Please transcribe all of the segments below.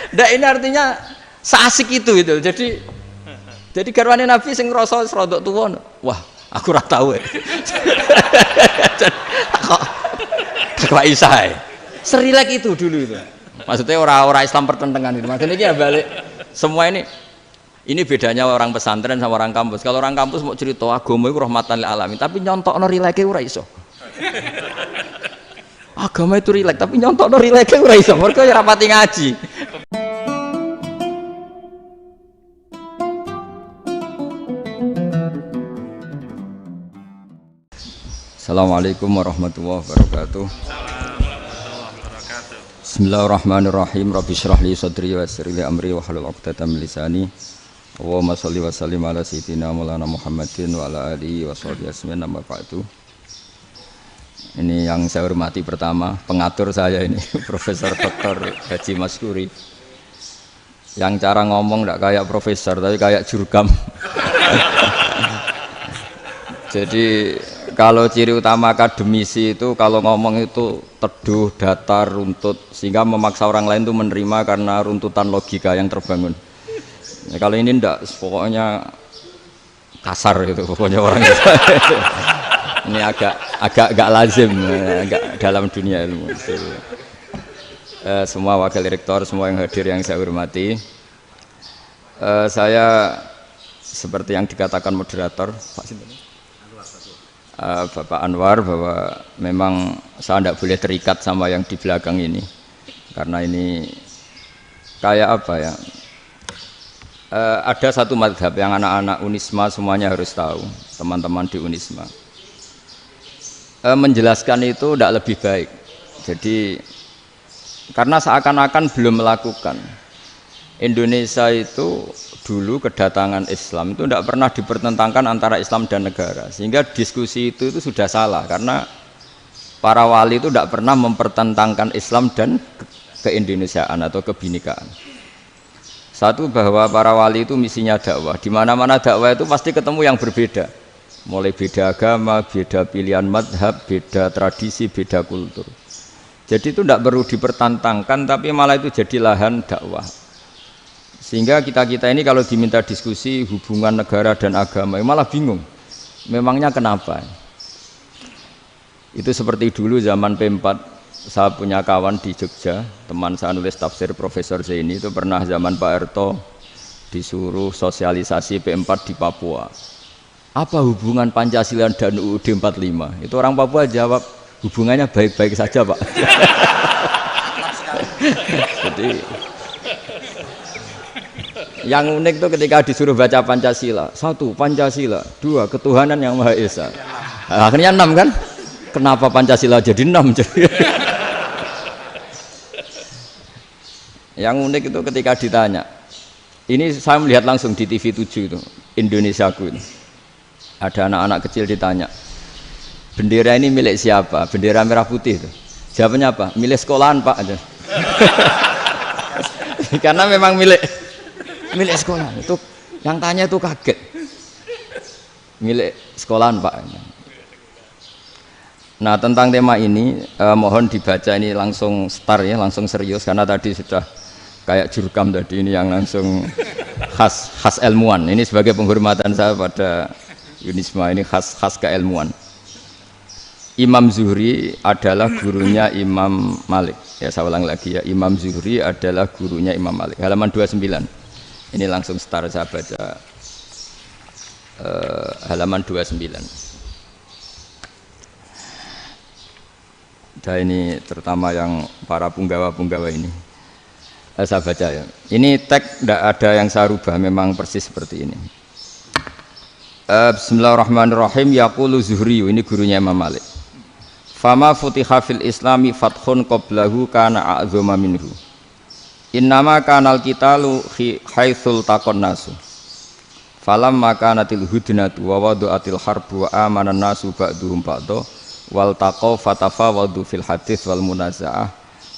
Ndak ini artinya seasik itu gitu. Jadi garwane Nabi sing ngrasa rodok tuwa. Wah, aku ora tau. Kok isa. Serilek itu dulu itu. Maksudnya orang Islam pertentangan itu. Maksudnya ini ya balik semua ini bedanya orang pesantren sama orang kampus. Kalau orang kampus mau cerita agama itu rahmatan lil alamin, tapi nyontokno rileke ora iso. Agama itu rilek, tapi nyontokno rileke ora iso. Mergo ya rapati ngaji. Assalamualaikum warahmatullahi wabarakatuh. Bismillahirrahmanirrahim. Rabbi shrah li sadri wa yassir li amri wa hlul 'uqdatam min lisani. Allahumma shalli wa sallim ala sayyidina Maulana Muhammadin wa ala alihi wa sahbihi ajmain. Amma ba'du. Ini yang saya hormati pertama, pengatur saya ini Profesor Dr. Haji Maskuri. Yang cara ngomong enggak kayak profesor tapi kayak jurkam. Jadi kalau ciri utama akademisi itu kalau ngomong itu teduh, datar, runtut, sehingga memaksa orang lain itu menerima karena runtutan logika yang terbangun. Ya, kalau ini ndak, pokoknya kasar gitu, pokoknya orang itu. Ini agak lazim, agak dalam dunia ilmu. Semua wakil rektor, semua yang hadir yang saya hormati, saya seperti yang dikatakan moderator, Pak Sinten. Bapak Anwar, bahwa memang saya tidak boleh terikat sama yang di belakang ini karena ini kayak apa ya, ada satu madhab yang anak-anak Unisma semuanya harus tahu, teman-teman di Unisma menjelaskan itu tidak lebih baik. Jadi karena seakan-akan belum melakukan. Indonesia itu dulu kedatangan Islam itu tidak pernah dipertentangkan antara Islam dan negara, sehingga diskusi itu sudah salah karena para wali itu tidak pernah mempertentangkan Islam dan keindonesiaan atau kebinekaan. Satu, bahwa para wali itu misinya dakwah, di mana-mana dakwah itu pasti ketemu yang berbeda, mulai beda agama, beda pilihan madhab, beda tradisi, beda kultur. Jadi itu tidak perlu dipertentangkan, tapi malah itu jadi lahan dakwah. Sehingga kita ini kalau diminta diskusi hubungan negara dan agama malah bingung, memangnya kenapa? Itu seperti dulu zaman P4, saya punya kawan di Jogja, teman saya nulis tafsir Profesor Zaini, itu pernah zaman Pak Erto disuruh sosialisasi P4 di Papua. Apa hubungan Pancasila dan UUD 45? Itu orang Papua jawab, hubungannya baik-baik saja Pak. Jadi yang unik itu ketika disuruh baca Pancasila, 1 Pancasila, 2 ketuhanan yang Maha Esa. Akhirnya 6 kan? Kenapa Pancasila jadi 6? Yang unik itu ketika ditanya, ini saya melihat langsung di TV 7 itu, Indonesiaku itu. Ada anak-anak kecil ditanya, bendera ini milik siapa? Bendera merah putih itu. Jawabannya apa? Milik sekolahan Pak. Karena memang milik sekolah. Itu yang tanya itu kaget. Milik sekolahan Pak. Nah, tentang tema ini mohon dibaca ini langsung start ya, langsung serius karena tadi sudah kayak jurkam tadi, ini yang langsung khas ilmuwan. Ini sebagai penghormatan saya pada Unisma, ini khas keilmuan. Imam Zuhri adalah gurunya Imam Malik. Ya, saya ulang lagi ya, Imam Zuhri adalah gurunya Imam Malik. Halaman 29. Ini langsung start saya baca halaman 29. Dan ini terutama yang para punggawa-punggawa ini. Saya baca ya. Ini teks tidak ada yang saya rubah, memang persis seperti ini. Bismillahirrahmanirrahim. Yaqulu Zuhri, ini gurunya Imam Malik. Fama futiha fil islami fathun qablahu kana a'zama minhu. Innama kanal qitalu haitsul taqon nasu. Falamma kanatil hudnatu wa wadu'atil harbu wa amana nasu ba'duhum ba'da wal taqaw fatafawadu fil hadits wal munazaah.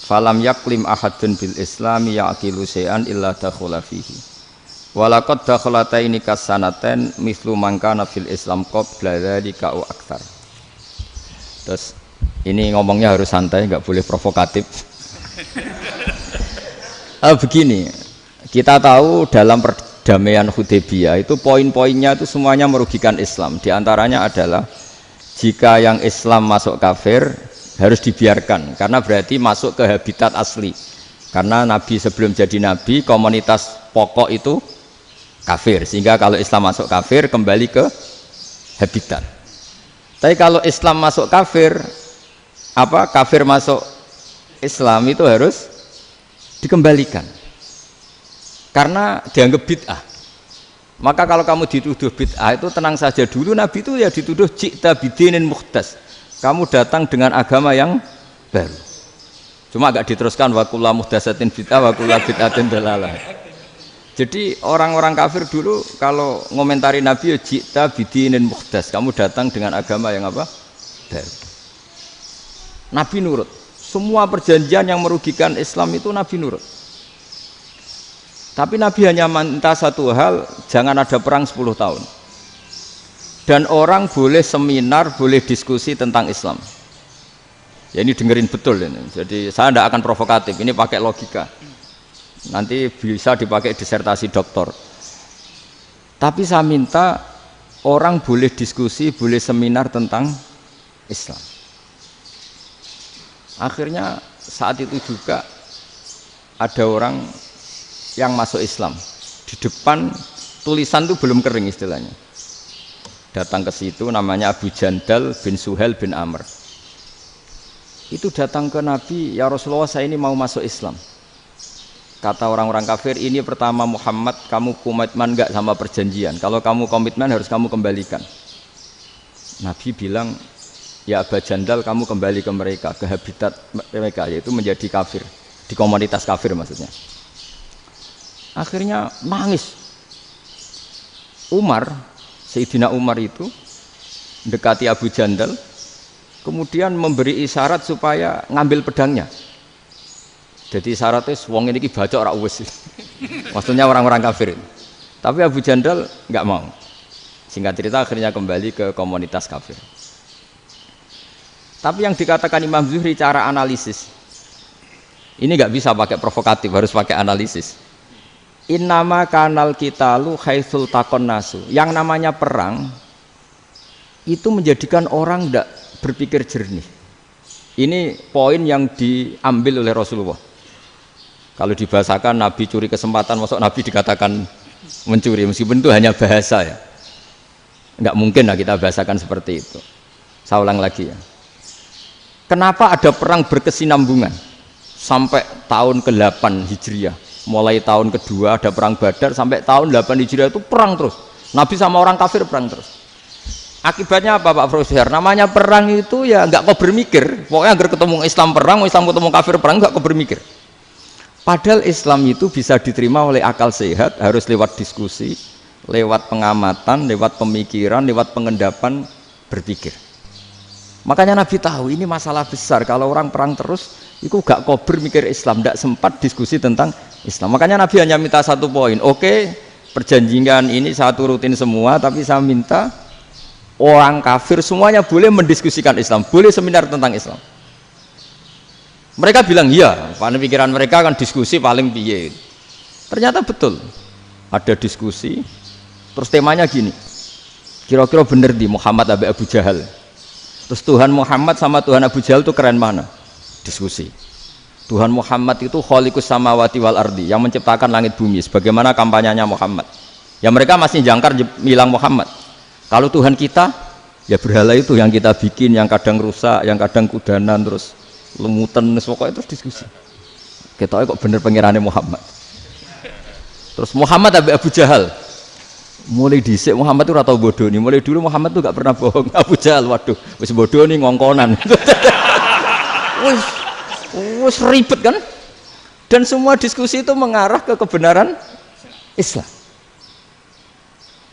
Falam yaklim ahadun bil islami yaqilu syai'an illa dakhala fihi. Walaqad dakhalataini kasanaten mislu man kana fil islam qabla dzalika au aktsar. Terus ini ngomongnya harus santai, enggak boleh provokatif. Begini, kita tahu dalam perdamaian Hudaybiyah itu poin-poinnya itu semuanya merugikan Islam. Di antaranya adalah jika yang Islam masuk kafir harus dibiarkan karena berarti masuk ke habitat asli. Karena Nabi sebelum jadi Nabi komunitas pokok itu kafir, sehingga kalau Islam masuk kafir kembali ke habitat. Tapi kalau Islam masuk kafir, kafir masuk Islam itu harus dikembalikan karena dianggap bid'ah. Maka kalau kamu dituduh bid'ah itu tenang saja dulu, Nabi itu ya dituduh ji'ta bidinin muhdas, kamu datang dengan agama yang baru. Cuma agak diteruskan wa kullu muhdatsatin bid'ah wa kullu bid'atin dalalah. Jadi orang-orang kafir dulu kalau ngomentari Nabi ya ji'ta bidinin muhdas, kamu datang dengan agama yang baru. Nabi nurut. Semua perjanjian yang merugikan Islam itu Nabi nurut. Tapi Nabi hanya minta satu hal, jangan ada perang 10 tahun. Dan orang boleh seminar, boleh diskusi tentang Islam. Ya ini dengerin betul ini. Jadi saya tidak akan provokatif, ini pakai logika. Nanti bisa dipakai disertasi doktor. Tapi saya minta orang boleh diskusi, boleh seminar tentang Islam. Akhirnya saat itu juga ada orang yang masuk Islam. Di depan tulisan itu belum kering istilahnya. Datang ke situ namanya Abu Jandal bin Suhail bin Amr. Itu datang ke Nabi, ya Rasulullah saya ini mau masuk Islam. Kata orang-orang kafir, ini pertama Muhammad, kamu komitmen enggak sama perjanjian? Kalau kamu komitmen harus kamu kembalikan. Nabi bilang, ya Abu Jandal kamu kembali ke mereka, ke habitat mereka, yaitu menjadi kafir, di komunitas kafir maksudnya. Akhirnya nangis. Umar, Sayyidina Umar itu mendekati Abu Jandal, kemudian memberi isyarat supaya ngambil pedangnya. Jadi isyaratnya wong ini baca ora wis. Maksudnya orang-orang kafir. Tapi Abu Jandal nggak mau. Singkat cerita akhirnya kembali ke komunitas kafir. Tapi yang dikatakan Imam Zuhri cara analisis ini nggak bisa pakai provokatif, harus pakai analisis. Innama kanal qitalu haitsul taqon nasu. Yang namanya perang itu menjadikan orang tidak berpikir jernih. Ini poin yang diambil oleh Rasulullah. Kalau dibahasakan Nabi curi kesempatan, masuk Nabi dikatakan mencuri, meskipun itu hanya bahasa ya. Nggak mungkin lah kita bahasakan seperti itu. Saya ulang lagi ya. Kenapa ada perang berkesinambungan sampai tahun ke-8 Hijriah? Mulai tahun kedua ada perang Badar sampai tahun 8 Hijriah itu perang terus. Nabi sama orang kafir perang terus. Akibatnya apa Pak Profesor? Namanya perang itu ya nggak kau bermikir. Pokoknya agar ketemu Islam perang, Islam ketemu kafir perang nggak kau bermikir. Padahal Islam itu bisa diterima oleh akal sehat, harus lewat diskusi, lewat pengamatan, lewat pemikiran, lewat pengendapan berpikir. Makanya Nabi tahu ini masalah besar. Kalau orang perang terus, itu gak kober mikir Islam, tidak sempat diskusi tentang Islam. Makanya Nabi hanya minta satu poin. Oke, perjanjian ini saya turutin semua, tapi saya minta orang kafir semuanya boleh mendiskusikan Islam, boleh seminar tentang Islam. Mereka bilang iya, pada pikiran mereka kan diskusi paling piye. Ternyata betul, ada diskusi. Terus temanya gini, kira-kira bener di Muhammad Abu Jahal. Terus Tuhan Muhammad sama Tuhan Abu Jahal itu keren mana? Diskusi. Tuhan Muhammad itu khaliqus samawati wal ardi, yang menciptakan langit bumi. Sebagaimana kampanyenya Muhammad. Ya mereka masih jangkar bilang Muhammad. Kalau Tuhan kita, ya berhala itu yang kita bikin, yang kadang rusak, yang kadang kudanan, terus lemutan, pokoknya terus diskusi. Kita kok bener pengirannya Muhammad. Terus Muhammad Abu Jahal. Mulai dhisik Muhammad itu ratau bodoh nih. Mulai dulu Muhammad tuh gak pernah bohong. Abu Jahal, waduh, wis bodoh nih ngongkonan. Wis ribet kan? Dan semua diskusi itu mengarah ke kebenaran Islam.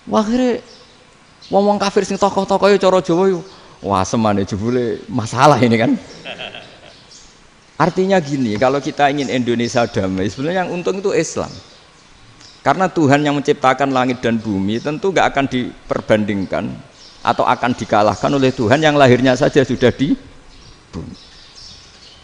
Wah, akhirnya ngomong kafir sing tokoh-tokoh cara Jawa yo. Wah, semane jebule masalah ini kan. Artinya gini, kalau kita ingin Indonesia damai, sebenarnya yang untung itu Islam. Karena Tuhan yang menciptakan langit dan bumi tentu gak akan diperbandingkan atau akan dikalahkan oleh Tuhan yang lahirnya saja sudah di bumi.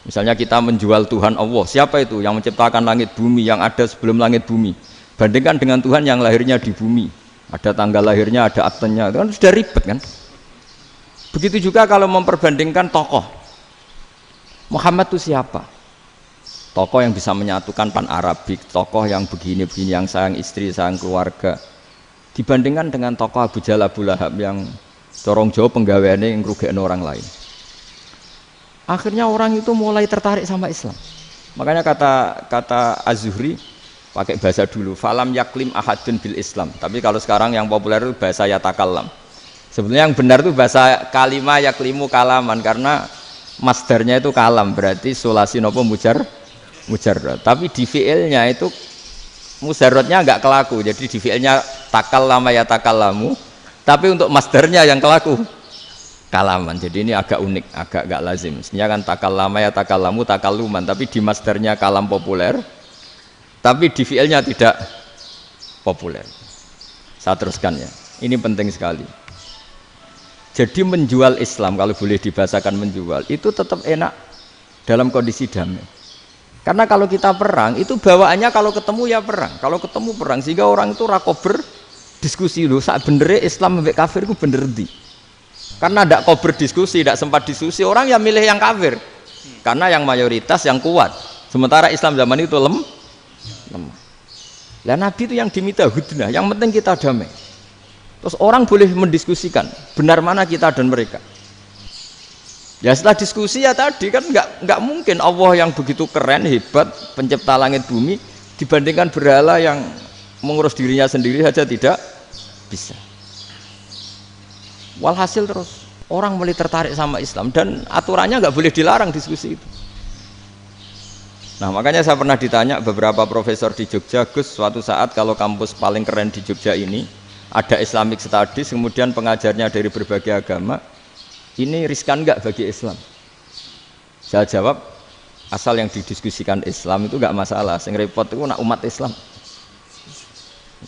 Misalnya kita menjual Tuhan Allah, siapa itu yang menciptakan langit bumi, yang ada sebelum langit bumi, bandingkan dengan Tuhan yang lahirnya di bumi, ada tanggal lahirnya, ada aktenya, itu kan sudah ribet kan. Begitu juga kalau memperbandingkan tokoh, Muhammad itu siapa? Tokoh yang bisa menyatukan pan Arabik, tokoh yang begini-begini, yang sayang istri, sayang keluarga, dibandingkan dengan tokoh Abu Jahal, Abu Lahab yang corong jauh penggaweannya yang ngerugikan orang lain. Akhirnya orang itu mulai tertarik sama Islam. Makanya kata Az-Zuhri pakai bahasa dulu, falam yaklim ahadun bil Islam. Tapi kalau sekarang yang populer itu bahasa yatakallam. Sebenarnya yang benar itu bahasa kalimah yaklimu kalaman, karena masdarnya itu kalam, berarti sulasi nopo mujarrad. Tapi di fiilnya itu mujarradnya enggak kelaku. Jadi di fiilnya takallama yatakallamu, tapi untuk masdarnya yang kelaku kalaman. Jadi ini agak unik, agak gak lazim. Mestinya kan takallama ya takallamu takalluman, tapi di masdarnya kalam populer, tapi di fiilnya tidak populer. Saya teruskan ya, ini penting sekali. Jadi menjual Islam, kalau boleh dibahasakan menjual, itu tetap enak dalam kondisi damai. Karena kalau kita perang, itu bawaannya kalau ketemu ya perang, kalau ketemu perang, sehingga orang itu rakober diskusi loh, saat benernya Islam sampai kafir itu bener di. Karena tidak kau berdiskusi, tidak sempat diskusi, orang yang milih yang kafir, karena yang mayoritas yang kuat, sementara Islam zaman itu lemah. Lah Nabi itu yang diminta hudnah, yang penting kita damai. Terus orang boleh mendiskusikan benar mana kita dan mereka. Ya setelah diskusi ya tadi kan nggak mungkin Allah yang begitu keren hebat pencipta langit bumi dibandingkan berhala yang mengurus dirinya sendiri saja tidak bisa. Walhasil terus orang mulai tertarik sama Islam dan aturannya nggak boleh dilarang diskusi itu. Nah makanya saya pernah ditanya beberapa profesor di Jogja, Gus, suatu saat kalau kampus paling keren di Jogja ini ada Islamic Studies, kemudian pengajarnya dari berbagai agama, ini riskan nggak bagi Islam? Saya jawab, asal yang didiskusikan Islam itu nggak masalah, yang repot itu nak umat Islam.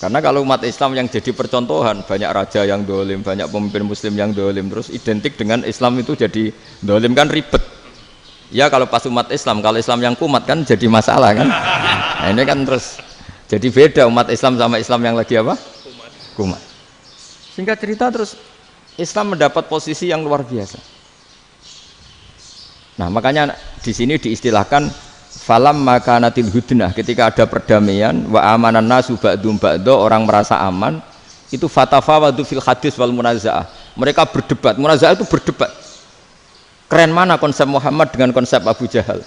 Karena kalau umat Islam yang jadi percontohan, banyak raja yang dolim, banyak pemimpin muslim yang dolim, terus identik dengan Islam itu jadi dolim kan ribet. Ya kalau pas umat Islam, kalau Islam yang kumat kan jadi masalah kan. Nah ini kan terus jadi beda umat Islam sama Islam yang lagi apa? Kumat. Singkat cerita terus Islam mendapat posisi yang luar biasa. Nah makanya di sini diistilahkan falam makanatil hudnah, ketika ada perdamaian wa amanan nasu ba'dum ba'do, orang merasa aman, itu fatafawadu fil hadis wal munazaah, mereka berdebat. Munazaah itu berdebat, keren mana konsep Muhammad dengan konsep Abu Jahal,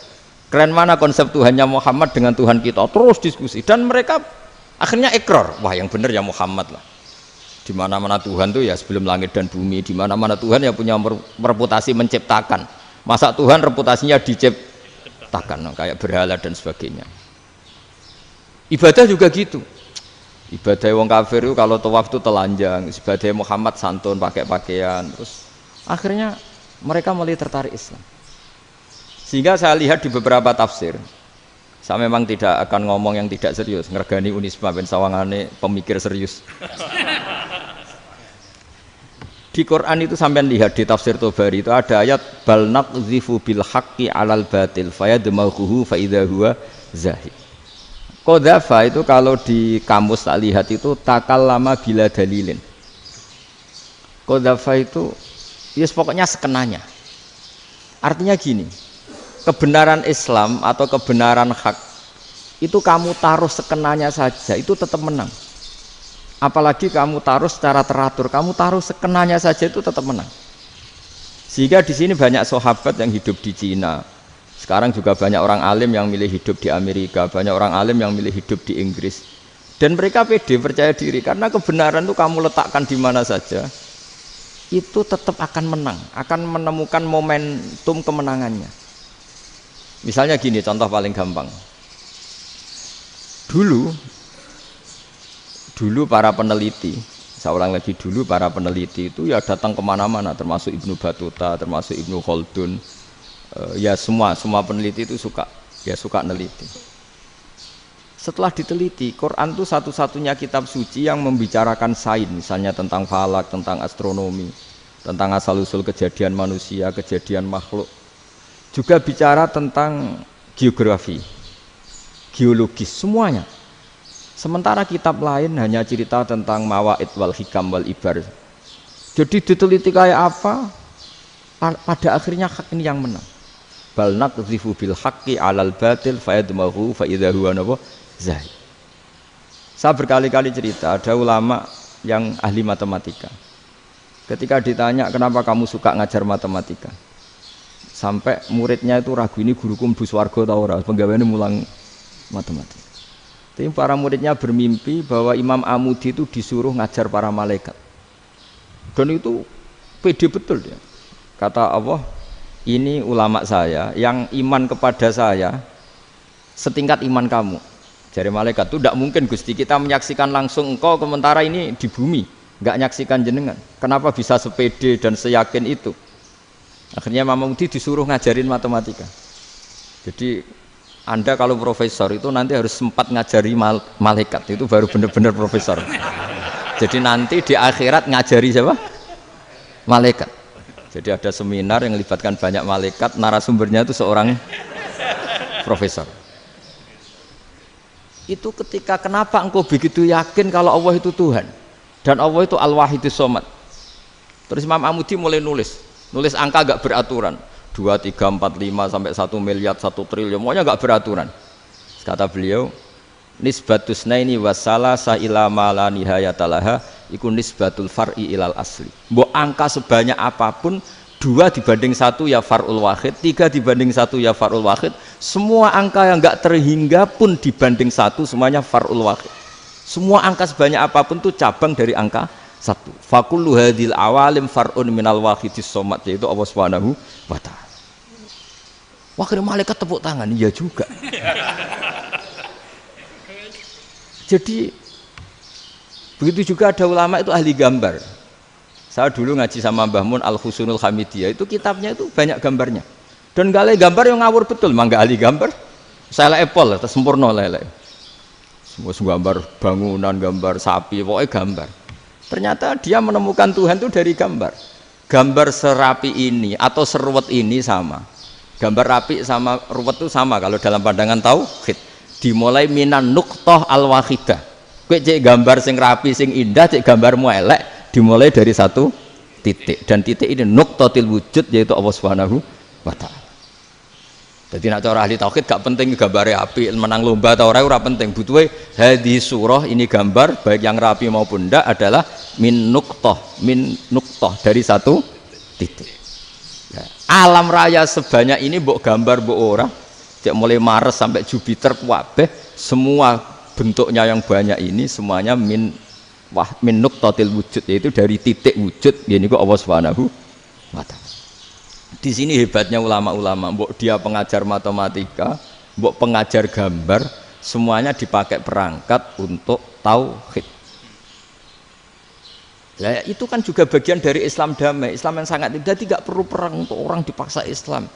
keren mana konsep Tuhannya Muhammad dengan Tuhan kita, terus diskusi. Dan mereka akhirnya ikrar, wah yang benar ya Muhammad lah, di mana-mana Tuhan tuh ya sebelum langit dan bumi, di mana-mana Tuhan yang punya reputasi menciptakan, masa Tuhan reputasinya diciptakan kayak berhala dan sebagainya. Ibadah juga gitu, ibadah wong kafir itu kalau tawaf itu telanjang, ibadah Muhammad santun pakai pakaian. Terus akhirnya mereka mulai tertarik Islam, sehingga saya lihat di beberapa tafsir, saya memang tidak akan ngomong yang tidak serius, ngergani Unisma ben sawangane pemikir serius. Di Quran itu sampai lihat di tafsir Tobari itu ada ayat bal naqzifu bil haqqi 'alal batil fayadmaghuhu fa idza huwa zahid. Qadzafa itu kalau di kamus tak lihat itu takallama bila dalilin. Qadzafa itu ya pokoknya sekenanya. Artinya gini, kebenaran Islam atau kebenaran hak itu kamu taruh sekenanya saja itu tetap menang. Apalagi kamu taruh secara teratur, kamu taruh sekenanya saja itu tetap menang. Sehingga di sini banyak sahabat yang hidup di Cina. Sekarang juga banyak orang alim yang milih hidup di Amerika, banyak orang alim yang milih hidup di Inggris. Dan mereka pede, percaya diri, karena kebenaran itu kamu letakkan di mana saja, itu tetap akan menang, akan menemukan momentum kemenangannya. Misalnya gini, contoh paling gampang. Dulu para peneliti, saya ulang lagi, dulu para peneliti itu ya datang kemana-mana, termasuk Ibnu Battuta, termasuk Ibnu Khaldun, ya semua peneliti itu suka neliti. Setelah diteliti, Quran itu satu-satunya kitab suci yang membicarakan sains, misalnya tentang falak, tentang astronomi, tentang asal-usul kejadian manusia, kejadian makhluk. juga bicara tentang geografi, geologis, semuanya. Sementara kitab lain hanya cerita tentang mawaid wal hikam wal ibar. Jadi diteliti kayak apa, pada akhirnya hak ini yang menang. Bal naqdhifu bil haqqi 'alal batil fayadmahu fa idza huwa zahid. Saya berkali-kali cerita, ada ulama yang ahli matematika. Ketika ditanya kenapa kamu suka ngajar matematika, sampai muridnya itu ragu, ini guruku mlebu swarga ta ora, penggaweane mulang matematika. Tapi para muridnya bermimpi bahwa Imam Amudi itu disuruh ngajar para malaikat. Dan itu pede betul dia. Kata Allah, ini ulama saya yang iman kepada saya setingkat iman kamu. Jadi malaikat itu tidak mungkin Gusti, kita menyaksikan langsung engkau sementara ini di bumi, nggak nyaksikan jenengan. Kenapa bisa sepede dan seyakin itu? Akhirnya Imam Amudi disuruh ngajarin matematika. Jadi Anda kalau profesor itu nanti harus sempat ngajari malaikat, itu baru benar-benar profesor. Jadi nanti di akhirat ngajari siapa? Malaikat. Jadi ada seminar yang melibatkan banyak malaikat, narasumbernya itu seorang profesor. Itu ketika kenapa engkau begitu yakin kalau Allah itu Tuhan dan Allah itu Al-Wahidus Shomad. Terus Imam Amudi mulai nulis angka gak beraturan, 2, 3, 4, 5 sampai 1 miliar, 1 triliun, pokoknya gak beraturan. Kata beliau, nisbatus naini wasalasa ila ma la nihayatalaha iku nisbatul far'i ilal asli. Mbok angka sebanyak apapun, 2 dibanding 1 ya far'ul wahid, 3 dibanding 1 ya far'ul wahid. Semua angka yang enggak terhingga pun dibanding 1 semuanya far'ul wahid. Semua angka sebanyak apapun itu cabang dari angka 1. Fakullu hadil awalim far'un minal wahidis somad, yaitu Allah Subhanahu wa ta'ala. Wah, kira malaikat tepuk tangan, iya juga. Jadi begitu juga ada ulama itu ahli gambar. Saya dulu ngaji sama Mbah Mun Al-Husunul Hamidiyah, itu kitabnya itu banyak gambarnya. Dan gale gambar yang ngawur betul, mangga ahli gambar. Saya epol, sempurna lele. Semua gambar bangunan, gambar sapi, pokoknya gambar. Ternyata dia menemukan Tuhan itu dari gambar. Gambar serapi ini atau seruwet ini sama. Gambar rapi sama ruwet itu sama kalau dalam pandangan tauhid. Dimulai minan nuqtah al-wahidah. Kowe cek gambar sing rapi sing indah, cek gambarmu elek, dimulai dari 1 titik, dan titik ini nuqtatil wujud, yaitu Allah Subhanahu wa ta'ala. Jadi nak cara ahli tauhid gak penting gambare api, menang lomba atau ora penting, butuhe hadis surah ini gambar baik yang rapi maupun ndak adalah min nuqtah dari 1 titik. Ya, alam raya sebanyak ini mbok gambar mbok ora, cek mulai Mars sampai Jupiter kabeh semua bentuknya yang banyak ini semuanya min nuqtatil wujud, yaitu dari titik wujud, ini kok Allah Subhanahu wa ta'ala. Di sini hebatnya ulama-ulama, mbok dia pengajar matematika, mbok pengajar gambar, semuanya dipakai perangkat untuk tauhid. Ya, itu kan juga bagian dari Islam damai, Islam yang sangat tidak perlu perang untuk orang dipaksa Islam.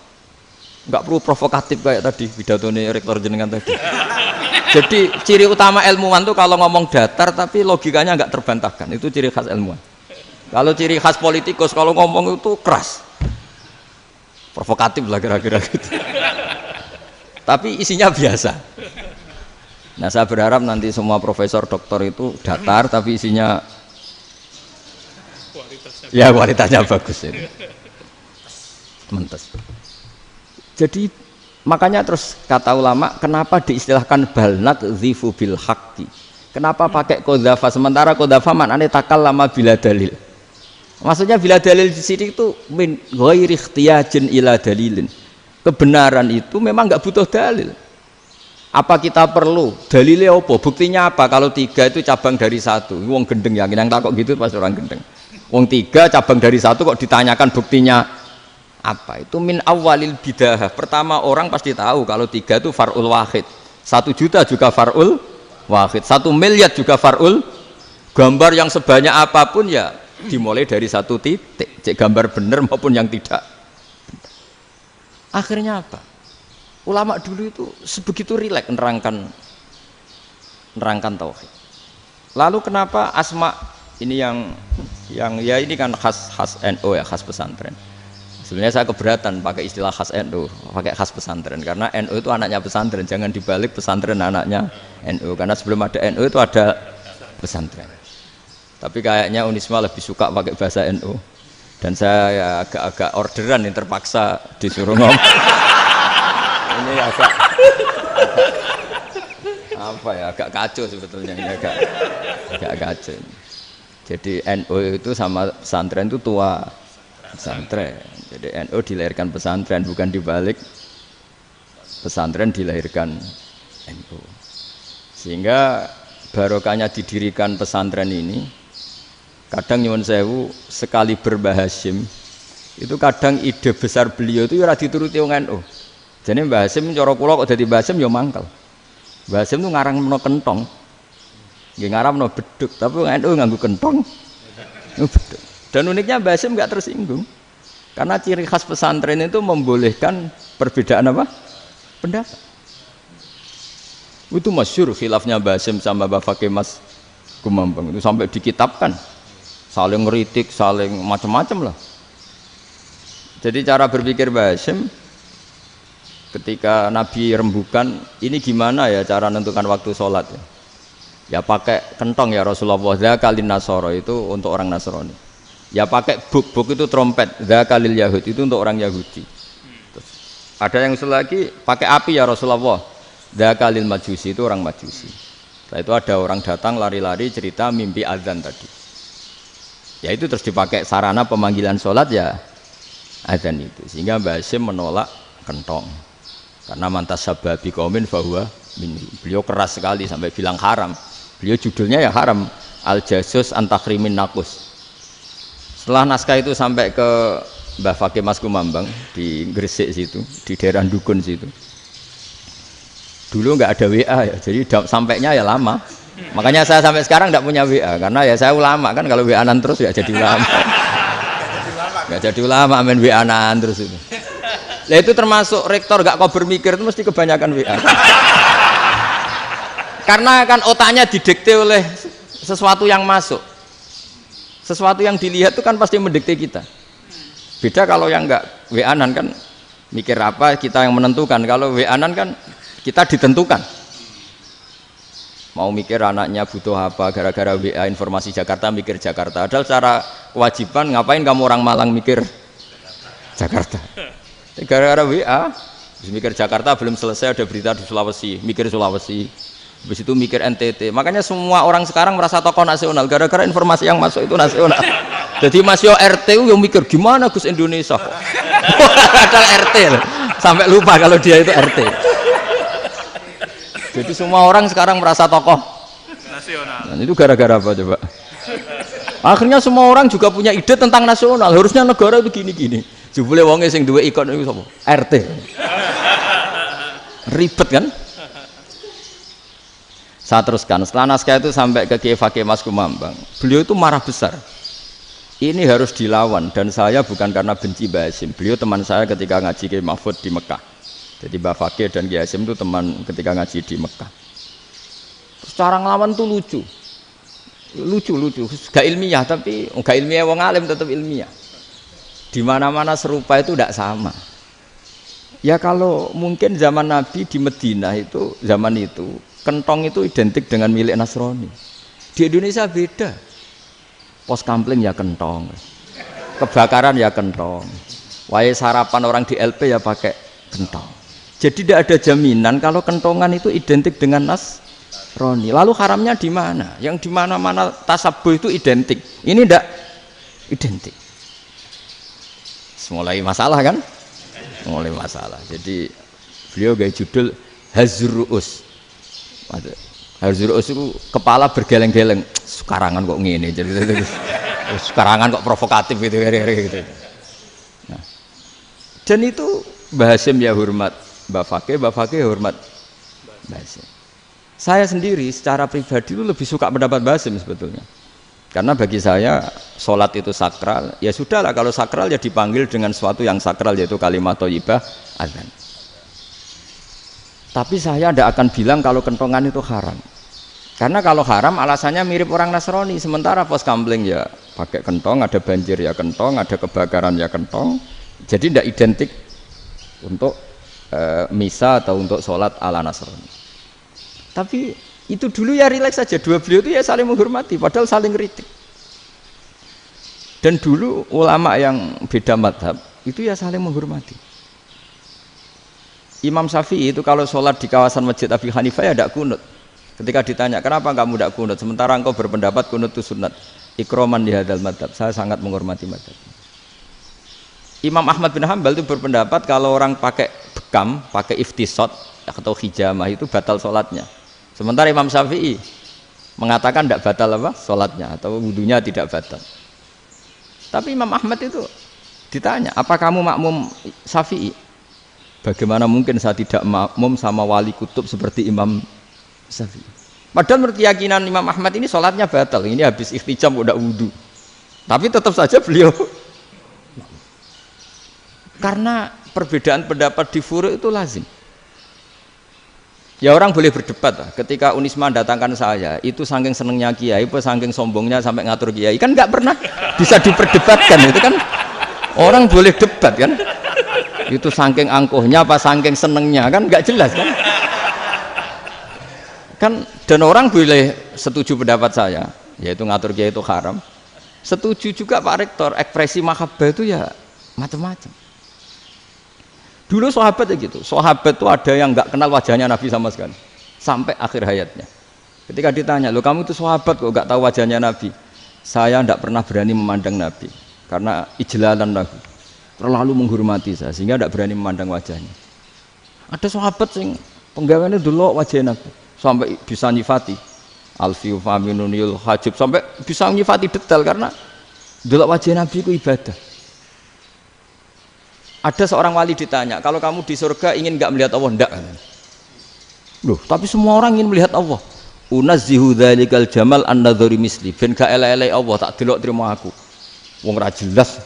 Enggak perlu provokatif kayak tadi pidatone rektor jenengan tadi. Jadi ciri utama ilmuwan tuh kalau ngomong datar tapi logikanya enggak terbantahkan, itu ciri khas ilmuwan. Kalau ciri khas politikus kalau ngomong itu keras, provokatif lah kira-kira gitu. Tapi isinya biasa. Nah, saya berharap nanti semua profesor doktor itu datar tapi isinya kualitasnya bagus ini. Mentes. Jadi makanya terus kata ulama, kenapa diistilahkan bal naqdhifu bil haqqi? Kenapa pakai qadzafa sementara qadzafa maknane takallama bila dalil? Maksudnya bila dalil di sini itu min ghairi ikhtiyajin ila dalilin. Kebenaran itu memang enggak butuh dalil. Apa kita perlu dalilnya apa? Buktinya apa? Kalau 3 itu cabang dari 1. Wong gendeng yakin yang takok gitu pas orang gendeng. Wong 3 cabang dari 1 kok ditanyakan buktinya apa? Itu min awalil bidahah. Pertama orang pasti tahu kalau 3 itu far'ul wahid, 1 juta juga far'ul wahid, 1 miliar juga far'ul. Gambar yang sebanyak apapun ya dimulai dari 1 titik, cek gambar benar maupun yang tidak. Akhirnya apa? Ulama dulu itu sebegitu rileks nerangkan tauhid. Lalu kenapa asma ini yang ya ini kan khas NU ya, khas pesantren. Sebenarnya saya keberatan pakai istilah khas NU, pakai khas pesantren karena NU itu anaknya pesantren, jangan dibalik pesantren anaknya NU karena sebelum ada NU itu ada pesantren. Tapi kayaknya Unisma lebih suka pakai bahasa NU dan saya ya agak-agak orderan yang terpaksa disuruh ngomong. Ini agak apa ya, agak kacau sebetulnya ini agak kacau. Jadi NU itu sama pesantren itu tua pesantren. Jadi NU dilahirkan pesantren, bukan dibalik pesantren dilahirkan NU. Sehingga barokahnya didirikan pesantren ini, kadang nyuwun sewu sekali Mbah Hasyim itu kadang ide besar beliau itu ora dituruti wong NU. Jadi Mbah Hasyim cara kula kok dadi Mbah Hasyim ya mangkel. Mbah Hasyim itu ngarangno kentong. Nggih ngaramno beduk, tapi wong NU nganggo kentong. Beduk. Dan uniknya Mbah Hasyim enggak tersinggung. Karena ciri khas pesantren itu membolehkan perbedaan apa? Pendapat. Itu masyhur khilafnya Mbah Hasyim sama Mbah Fakih Mas Kumambang itu sampai dikitabkan. Saling ngeritik, saling macam-macam lah. Jadi cara berpikir Mbah Hasyim ketika Nabi rembukan, ini gimana ya cara menentukan waktu sholat ya? Ya pakai kentong ya Rasulullah. Dzakalin Nasara itu untuk orang Nasrani. Ya pakai buk itu trompet, dzakalil Yahud itu untuk orang Yahudi. Terus, ada yang usul lagi pakai api ya Rasulullah, dzakalil Majusi itu orang Majusi. Setelah itu ada orang datang lari-lari cerita mimpi azan tadi. Ya itu terus dipakai sarana pemanggilan sholat ya azan itu. Sehingga Mbah Hasyim menolak kentong. Karena mantas sababi qaumin fahuwa minhu. Beliau keras sekali sampai bilang haram. Beliau judulnya ya haram, Al-Jasus Antakhrimin Nakus. Setelah naskah itu sampai ke Mbah Fakih Mas Kumambang di Gresik situ, di daerah Dukun situ. Dulu nggak ada WA ya, jadi sampainya ya lama. Makanya saya sampai sekarang nggak punya WA karena ya saya ulama kan, kalau WA-an terus ya jadi ulama. Nggak jadi ulama, main WA-an terus itu. Nah itu termasuk rektor nggak kau bermikir itu mesti kebanyakan WA. Karena kan otaknya didikte oleh sesuatu yang masuk. Sesuatu yang dilihat itu kan pasti mendikte kita. Beda kalau yang enggak WA-an kan mikir apa kita yang menentukan. Kalau WA-an kan kita ditentukan. Mau mikir anaknya butuh apa gara-gara WA informasi Jakarta mikir Jakarta. Padahal secara kewajiban ngapain kamu orang Malang mikir Jakarta. Gara-gara WA mikir Jakarta belum selesai ada berita di Sulawesi, mikir Sulawesi. Habis itu mikir NTT. Makanya semua orang sekarang merasa tokoh nasional gara-gara informasi yang masuk itu nasional. Jadi Mas Yo RT yang mikir gimana Gus Indonesia kok. Padahal RT loh. Sampai lupa kalau dia itu RT. Jadi semua orang sekarang merasa tokoh nasional. Dan itu gara-gara apa coba? Akhirnya semua orang juga punya ide tentang nasional. Harusnya negara itu gini-gini. Jebule wonge sing duwe ikon itu sapa? RT. Ribet kan? Saya teruskan, setelah naskah itu sampai ke Kiai Fakih Mas Kumambang, beliau itu marah besar. Ini harus dilawan dan saya bukan karena benci Mbah Hasyim. Beliau teman saya ketika ngaji Kiai Mahfud di Mekah. Jadi Mbah Fakih dan Kiai Hasyim itu teman ketika ngaji di Mekah. Terus cara ngelawan tuh lucu, gak ilmiah tapi gak ilmiah wong alim tetap ilmiah. Di mana-mana serupa itu tidak sama. Ya kalau mungkin zaman Nabi di Madinah itu zaman itu kentong itu identik dengan milik Nasrani. Di Indonesia beda. Pos kampling ya kentong, kebakaran ya kentong, wae sarapan orang di LP ya pakai kentong. Jadi tidak ada jaminan kalau kentongan itu identik dengan Nasrani. Lalu haramnya di mana? Yang di mana-mana tasabuh itu identik. Ini tidak identik. Mulai masalah kan? Mulai masalah. Jadi beliau gaya judul Hazruus. Hazruus itu kepala bergeleng-geleng. Sekarangan kok ngene jadi sekarangan kok provokatif gitu. Nah. Dan itu Mbah Hasyim ya hormat Mbah Fakih hormat Mbah Hasyim. Saya sendiri secara pribadi itu lebih suka pendapat Mbah Hasyim sebetulnya. Karena bagi saya sholat itu sakral. Ya sudahlah kalau sakral ya dipanggil dengan sesuatu yang sakral yaitu kalimat thayyibah azan. Tapi saya tidak akan bilang kalau kentongan itu haram. Karena kalau haram alasannya mirip orang Nasrani. Sementara pos kampling ya pakai kentong, ada banjir ya kentong, ada kebakaran ya kentong. Jadi tidak identik untuk misa atau untuk sholat ala Nasrani. Tapi itu dulu ya rileks saja, dua beliau itu ya saling menghormati, padahal saling kritik. Dan dulu ulama yang beda madhab itu ya saling menghormati. Imam Syafi'i itu kalau sholat di kawasan Masjid Abi Hanifah ya tidak kunut. Ketika ditanya kenapa kamu tidak kunut, sementara engkau berpendapat kunut itu sunat, ikroman di hadal madhab, saya sangat menghormati madhab. Imam Ahmad bin Hambal itu berpendapat kalau orang pakai bekam, pakai iftisot atau hijamah itu batal sholatnya. Sementara Imam Syafi'i mengatakan tidak batal apa sholatnya atau wudunya tidak batal. Tapi Imam Ahmad itu ditanya, apa kamu makmum Syafi'i? Bagaimana mungkin saya tidak makmum sama wali kutub seperti Imam Syafi'i? Padahal menurut keyakinan Imam Ahmad ini sholatnya batal. Ini habis iftijam udah wudu. Tapi tetap saja beliau karena perbedaan pendapat di furu' itu lazim. Ya orang boleh berdebat lah. Ketika Unisma datangkan saya, itu saking senengnya kiai, saking sombongnya sampai ngatur kiai, kan nggak pernah bisa diperdebatkan. Itu kan orang boleh debat kan? Itu saking angkuhnya apa saking senengnya kan nggak jelas kan? Kan dan orang boleh setuju pendapat saya, yaitu ngatur kiai itu haram. Setuju juga Pak Rektor, ekspresi mahabbah itu ya macam-macam. Dulu sahabat ya gitu, sahabat itu ada yang nggak kenal wajahnya Nabi sama sekali sampai akhir hayatnya. Ketika ditanya, lo kamu itu sahabat kok nggak tahu wajahnya Nabi? Saya tidak pernah berani memandang Nabi karena ijlalan Nabi, terlalu menghormati saya sehingga tidak berani memandang wajahnya. Ada sahabat yang penggawaannya dulu wajah Nabi sampai bisa nyifati alfiu faminunil hajib, sampai bisa nyifati detail karena dulu wajah Nabi itu ibadah. Ada seorang wali ditanya, kalau kamu di surga ingin nggak melihat Allah? Enggak. Loh, tapi semua orang ingin melihat Allah. Unazzihu dzalikal jamal an-nadhari misli. Ben gak elek-elek Allah tak delok terima aku. Wong ra jelas.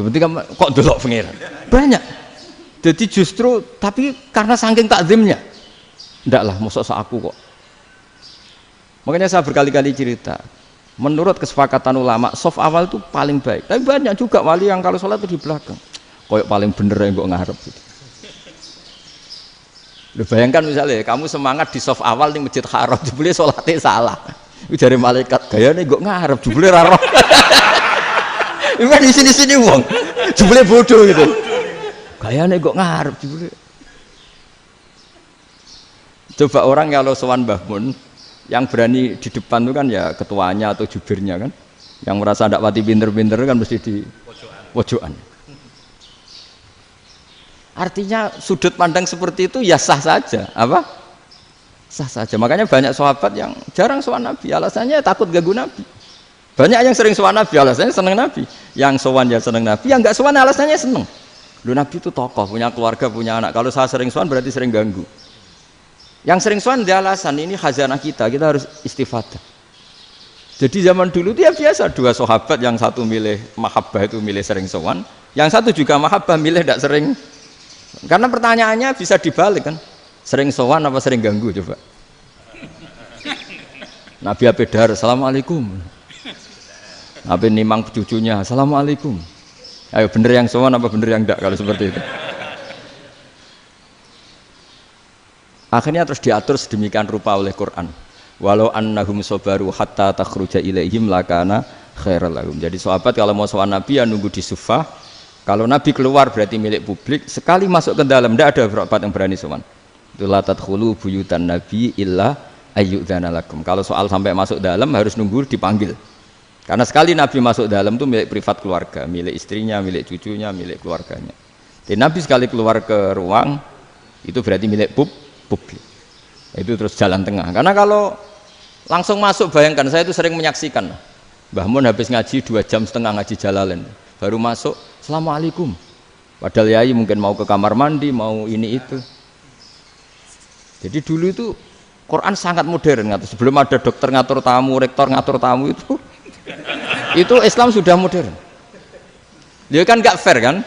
Berarti kok delok pengiran. Banyak. Jadi justru tapi karena saking takzimnya. Enggak lah, mosok aku kok. Makanya saya berkali-kali cerita. Menurut kesepakatan ulama, soft awal itu paling baik. Tapi banyak juga wali yang kalau sholat itu di belakang. Koyok paling bener yang kok ngarep gitu. Lu bayangkan misalnya kamu semangat di soft awal di Masjid Haram, jebule sholatnya salah. Itu dari malaikat, gayane kok ngarep, jebule ra roh. Iku di sini-sini wong. Jebule bodoh gitu. Gayane kok ngarep jebule. Coba orang kalau sowan Mbah Mun yang berani di depan itu kan ya ketuanya atau jubirnya kan. Yang merasa ndak pati pinter-pinter kan mesti di pojokan. Artinya sudut pandang seperti itu ya sah saja, apa? Sah saja. Makanya banyak sahabat yang jarang sowan Nabi, alasannya takut ganggu Nabi. Banyak yang sering sowan Nabi, alasannya seneng Nabi. Yang sowan ya seneng Nabi, yang enggak sowan alasannya seneng. Lu Nabi itu tokoh, punya keluarga, punya anak. Kalau saya sering sowan berarti sering ganggu. Yang sering sowan dia alasan ini khazanah kita harus istifadah. Jadi zaman dulu itu ya biasa, dua sahabat yang satu milih mahabbah itu milih sering sowan, yang satu juga mahabbah milih tidak sering. Karena pertanyaannya bisa dibalik kan, sering sowan apa sering ganggu coba. Nabi Abedar, assalamualaikum. Nabi nimang cucunya, assalamualaikum. Ayo bener yang sowan apa bener yang enggak kalau seperti itu. Akhirnya terus diatur sedemikian rupa oleh Quran. Walau annahum sabaru hatta takhruja ilaihim lakana khairal lahum. Jadi sahabat kalau mau sowan Nabi ya nunggu di sufah. Kalau Nabi keluar berarti milik publik, sekali masuk ke dalam tidak ada sahabat yang berani sowan. La tadkhulu buyutan nabi illa ayyudzana lakum. Kalau soal sampai masuk dalam harus nunggu dipanggil. Karena sekali Nabi masuk dalam itu milik privat keluarga, milik istrinya, milik cucunya, milik keluarganya. Jadi Nabi sekali keluar ke ruang itu berarti milik publik. Itu terus jalan tengah. Karena kalau langsung masuk, bayangkan saya itu sering menyaksikan. Mbah Mun habis ngaji 2,5 jam ngaji Jalalain. Baru masuk, assalamualaikum. Padahal yai mungkin mau ke kamar mandi, mau ini itu. Jadi dulu itu Quran sangat modern. Sebelum ada dokter ngatur tamu, rektor ngatur tamu itu Islam sudah modern. Dia kan nggak fair kan?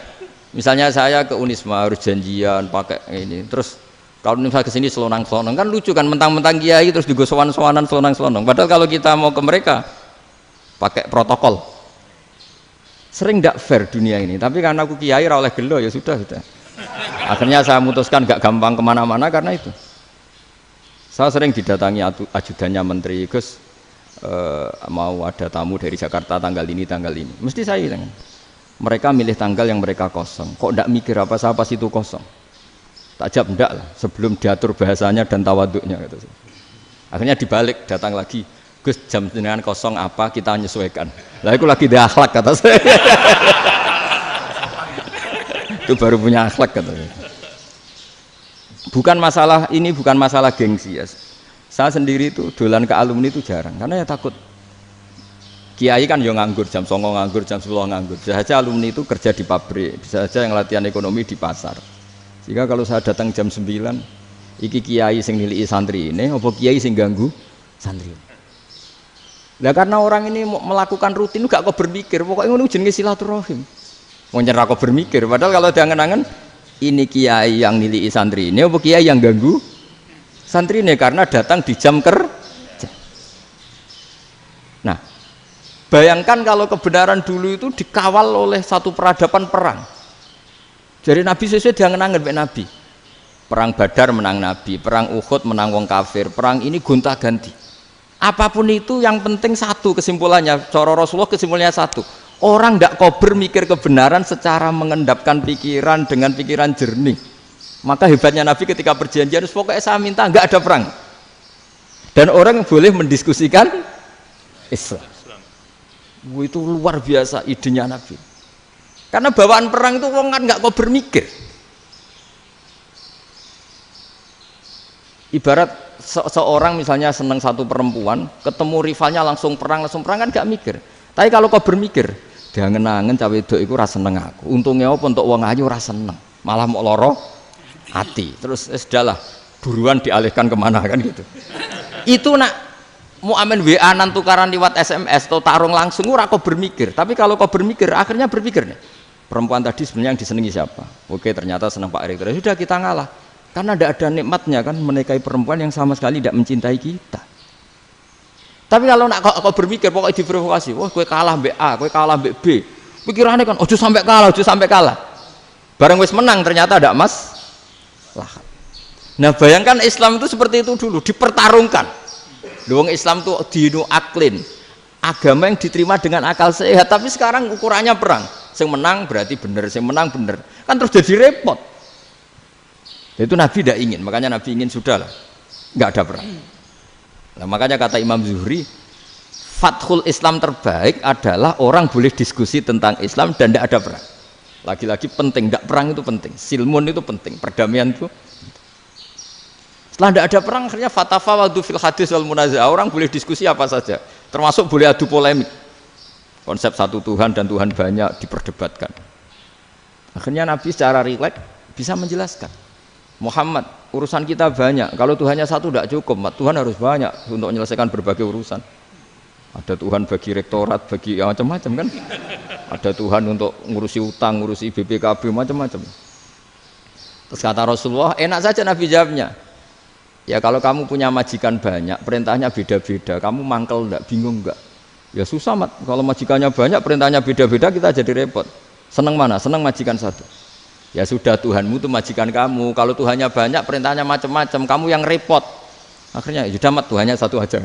Misalnya saya ke Unisma harus janjian pakai ini. Terus kalau misalnya ke sini selonang-selonang kan lucu kan, mentang-mentang kiai terus juga sowan-sowanan selonang-selonang. Padahal kalau kita mau ke mereka pakai protokol. Sering tidak fair dunia ini, tapi karena aku kiai ora oleh gelo ya sudah. Akhirnya saya memutuskan gak gampang kemana-mana karena itu. Saya sering didatangi ajudannya menteri, Gus mau ada tamu dari Jakarta tanggal ini, mesti saya bilang, mereka milih tanggal yang mereka kosong, kok tidak mikir apa saya pas itu kosong. Tak jawab enggak lah, sebelum diatur bahasanya dan tawaduknya gitu. Akhirnya dibalik, datang lagi, Gus jam jenengan kosong apa kita menyesuaikan. Lah itu lagi dia akhlak kata saya. Itu baru punya akhlak kata saya. Bukan masalah ini, bukan masalah gengsi ya. Saya sendiri itu dolan ke alumni itu jarang karena ya takut. Kiai kan yang nganggur jam 9 nganggur, jam 10 nganggur. Bisa saja alumni itu kerja di pabrik, bisa saja yang latihan ekonomi di pasar. Sehingga kalau saya datang jam 9, iki kiai sing nilai santri ini, apa kiai sing ganggu santri. Nah karena orang ini melakukan rutin gak kok berpikir, pokoknya ngono jenenge silaturahim. Mau nyerah kok berpikir, padahal kalau diangen-angen ini kiai yang nilai santri ini, apa kiai yang ganggu santri ini karena datang di jam kerja. Nah, bayangkan kalau kebenaran dulu itu dikawal oleh satu peradaban perang. Jadi Nabi sesuai diangen-angen mbek Nabi. Perang Badar menang Nabi, perang Uhud menang wong kafir, perang ini gonta-ganti. Apapun itu yang penting satu kesimpulannya, cara Rasulullah kesimpulannya satu. Orang tidak kober mikir kebenaran secara mengendapkan pikiran dengan pikiran jernih. Maka hebatnya Nabi ketika perjanjian, pokoknya saya minta nggak ada perang. Dan orang boleh mendiskusikan Islam. Itu luar biasa idenya Nabi. Karena bawaan perang itu orang kan nggak kober mikir. Ibarat seorang misalnya senang satu perempuan, ketemu rivalnya langsung perang kan gak mikir. Tapi kalau kau bermikir, dia ngenangen cawe wedok iku ora seneng aku. Untungnya apa untuk wong ayu ora seneng, malah mau loro hati. Terus sudahlah, buruan dialihkan kemana kan gitu. Itu nak mau amen WA nan tukaran lewat SMS atau tarung langsung ora kau bermikir. Tapi kalau kau bermikir, akhirnya berpikir nih, perempuan tadi sebenarnya yang disenangi siapa? Oke, ternyata senang Pak Erik. Sudah kita ngalah. Karena tidak ada nikmatnya kan menikahi perempuan yang sama sekali tidak mencintai kita. Tapi kalau nak kau berpikir pokoknya diprovokasi, wah kue kalah mbek A, kue kalah mbek B. Pikirannya kan, ojo sampai kalah. Bareng wis menang ternyata ada mas. Lah. Nah bayangkan Islam itu seperti itu dulu, dipertarungkan. Luang Islam itu dinu aklin, agama yang diterima dengan akal sehat. Tapi sekarang ukurannya perang. Yang menang berarti benar, yang menang benar. Kan terus jadi repot. Itu Nabi tidak ingin, makanya Nabi ingin sudahlah, nggak ada perang. Nah, makanya kata Imam Zuhri, fathul Islam terbaik adalah orang boleh diskusi tentang Islam dan tidak ada perang. Lagi-lagi penting, tidak perang itu penting, silmun itu penting, perdamaian itu. Setelah tidak ada perang, akhirnya fatafawadu fil hadis wal munazah, orang boleh diskusi apa saja, termasuk boleh adu polemik. Konsep satu Tuhan dan Tuhan banyak diperdebatkan. Akhirnya Nabi secara rileks bisa menjelaskan. Muhammad, urusan kita banyak. Kalau Tuhannya satu tidak cukup, Tuhan harus banyak untuk menyelesaikan berbagai urusan. Ada Tuhan bagi rektorat, bagi macam-macam kan. Ada Tuhan untuk ngurusi utang, ngurusi BPKB, macam-macam. Terus kata Rasulullah, enak saja Nabi jawabnya. Ya kalau kamu punya majikan banyak, perintahnya beda-beda. Kamu mangkel enggak, bingung enggak? Ya susah mat. Kalau majikannya banyak, perintahnya beda-beda, kita jadi repot. Senang mana? Senang majikan satu. Ya sudah Tuhanmu itu majikan kamu. Kalau Tuhannya banyak, perintahnya macam-macam, kamu yang repot. Akhirnya sudah mat Tuhannya satu aja.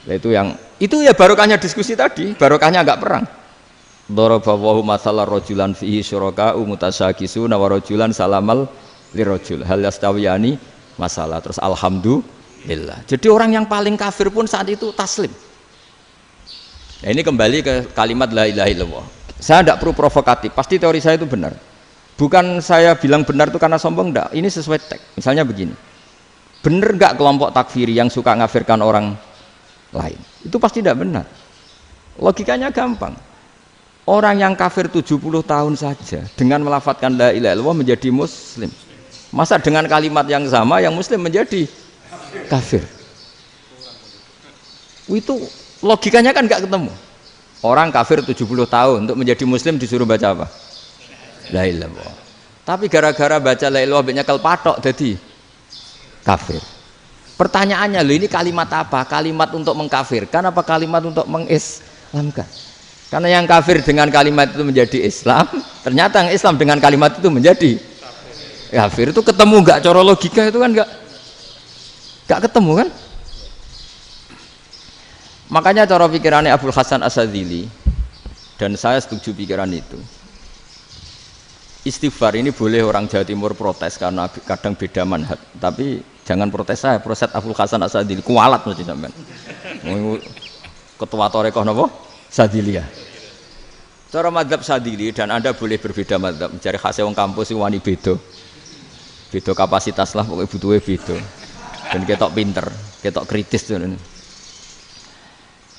Nah, itu ya barokahnya diskusi tadi, barokahnya enggak perang. Daraballahu mathalan rajulan fihi syuraka'u mutasyakisuna wa rajulan salamal lirajul hal yastawiyani masalah. Terus alhamdulillah. Jadi orang yang paling kafir pun saat itu taslim. Nah, ini kembali ke kalimat la ilaha illallah. Saya tidak perlu provokatif, pasti teori saya itu benar. Bukan saya bilang benar itu karena sombong, enggak. Ini sesuai teks. Misalnya begini, benar enggak kelompok takfiri yang suka ngafirkan orang lain? Itu pasti tidak benar. Logikanya gampang. Orang yang kafir 70 tahun saja dengan melafadzkan la ilaha illallah menjadi muslim. Masa dengan kalimat yang sama yang muslim menjadi kafir? Itu logikanya kan enggak ketemu. Orang kafir 70 tahun untuk menjadi muslim disuruh baca apa? La ilaha illallah. Tapi gara-gara baca la ilaha illallah nyekel patok jadi kafir. Pertanyaannya, loh ini kalimat apa? Kalimat untuk mengkafirkan apa kalimat untuk mengislamkan? Karena yang kafir dengan kalimat itu menjadi Islam, ternyata yang Islam dengan kalimat itu menjadi kafir. Itu ketemu nggak? Cara logika itu kan nggak ketemu kan? Makanya cara pikirannya Abul Hasan Asyadzili, dan saya setuju pikiran itu. Istighfar ini boleh orang Jawa Timur protes karena kadang beda manhaj, tapi jangan protes saya, protes Abul Hasan Asyadzili kualat mesti sampean. Ketua Torekoh napa? Sadziliyah. Cara madzhab Sadzili, dan Anda boleh berbeda madzhab, mencari khasnya wong kampus wani beda. Beda kapasitas lah, pokoknya butuhnya beda. Dan ketok pinter, ketok kritis tuh.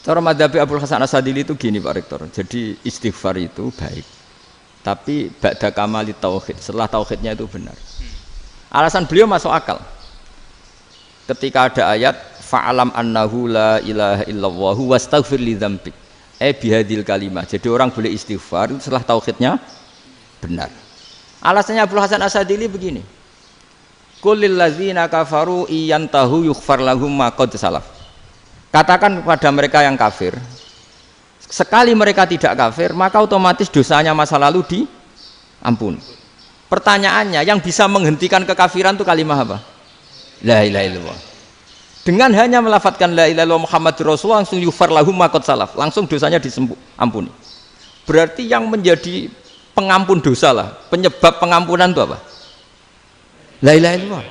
Cara madzhab Abul Hasan Asyadzili itu gini Pak Rektor. Jadi istighfar itu baik, tapi ba'da kamali tauhid, setelah tauhidnya itu benar. Alasan beliau masuk akal. Ketika ada ayat fa'alam annahu la ilaha illallah wastaghfir li dzambik. Bihadil kalimah. Jadi orang boleh istighfar itu setelah tauhidnya benar. Alasannya Abul Hasan Asyadzili begini. Qul lil ladzina kafaru iyantahu yughfar lahum ma qad salaf. Katakan kepada mereka yang kafir, sekali mereka tidak kafir, maka otomatis dosanya masa lalu diampuni. Pertanyaannya, yang bisa menghentikan kekafiran itu kalimat apa? La ilaha illallah. Dengan hanya melafadzkan la ilaha illallah Muhammadur Rasulullah, langsung yughfar lahum ma qad salaf, langsung dosanya diampuni. Berarti yang menjadi pengampun dosa lah, penyebab pengampunan itu apa? La ilaha illallah.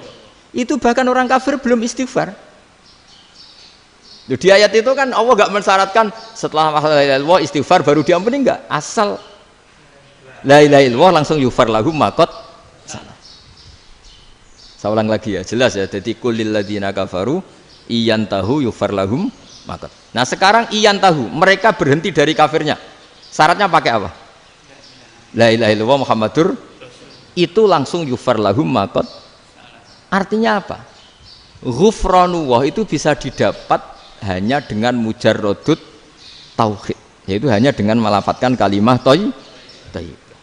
Itu bahkan orang kafir belum istighfar. Di ayat itu kan Allah gak mensyaratkan setelah la ilaha illallah istighfar baru diampuni, enggak. Asal la ilaha illallah langsung yughfar lahum ma qad salaf. Saya ulang lagi ya, jelas ya. Jadi kulil ladzina kafaru iyantahu yughfar lahum ma qad. Nah, sekarang iyantahu, mereka berhenti dari kafirnya. Syaratnya pakai apa? La ilaha illallah Muhammadur, itu langsung yughfar lahum ma qad. Artinya apa? Ghufranullah itu bisa didapat hanya dengan mujarrodut tauhid, yaitu hanya dengan melafadzkan kalimat thayyibah.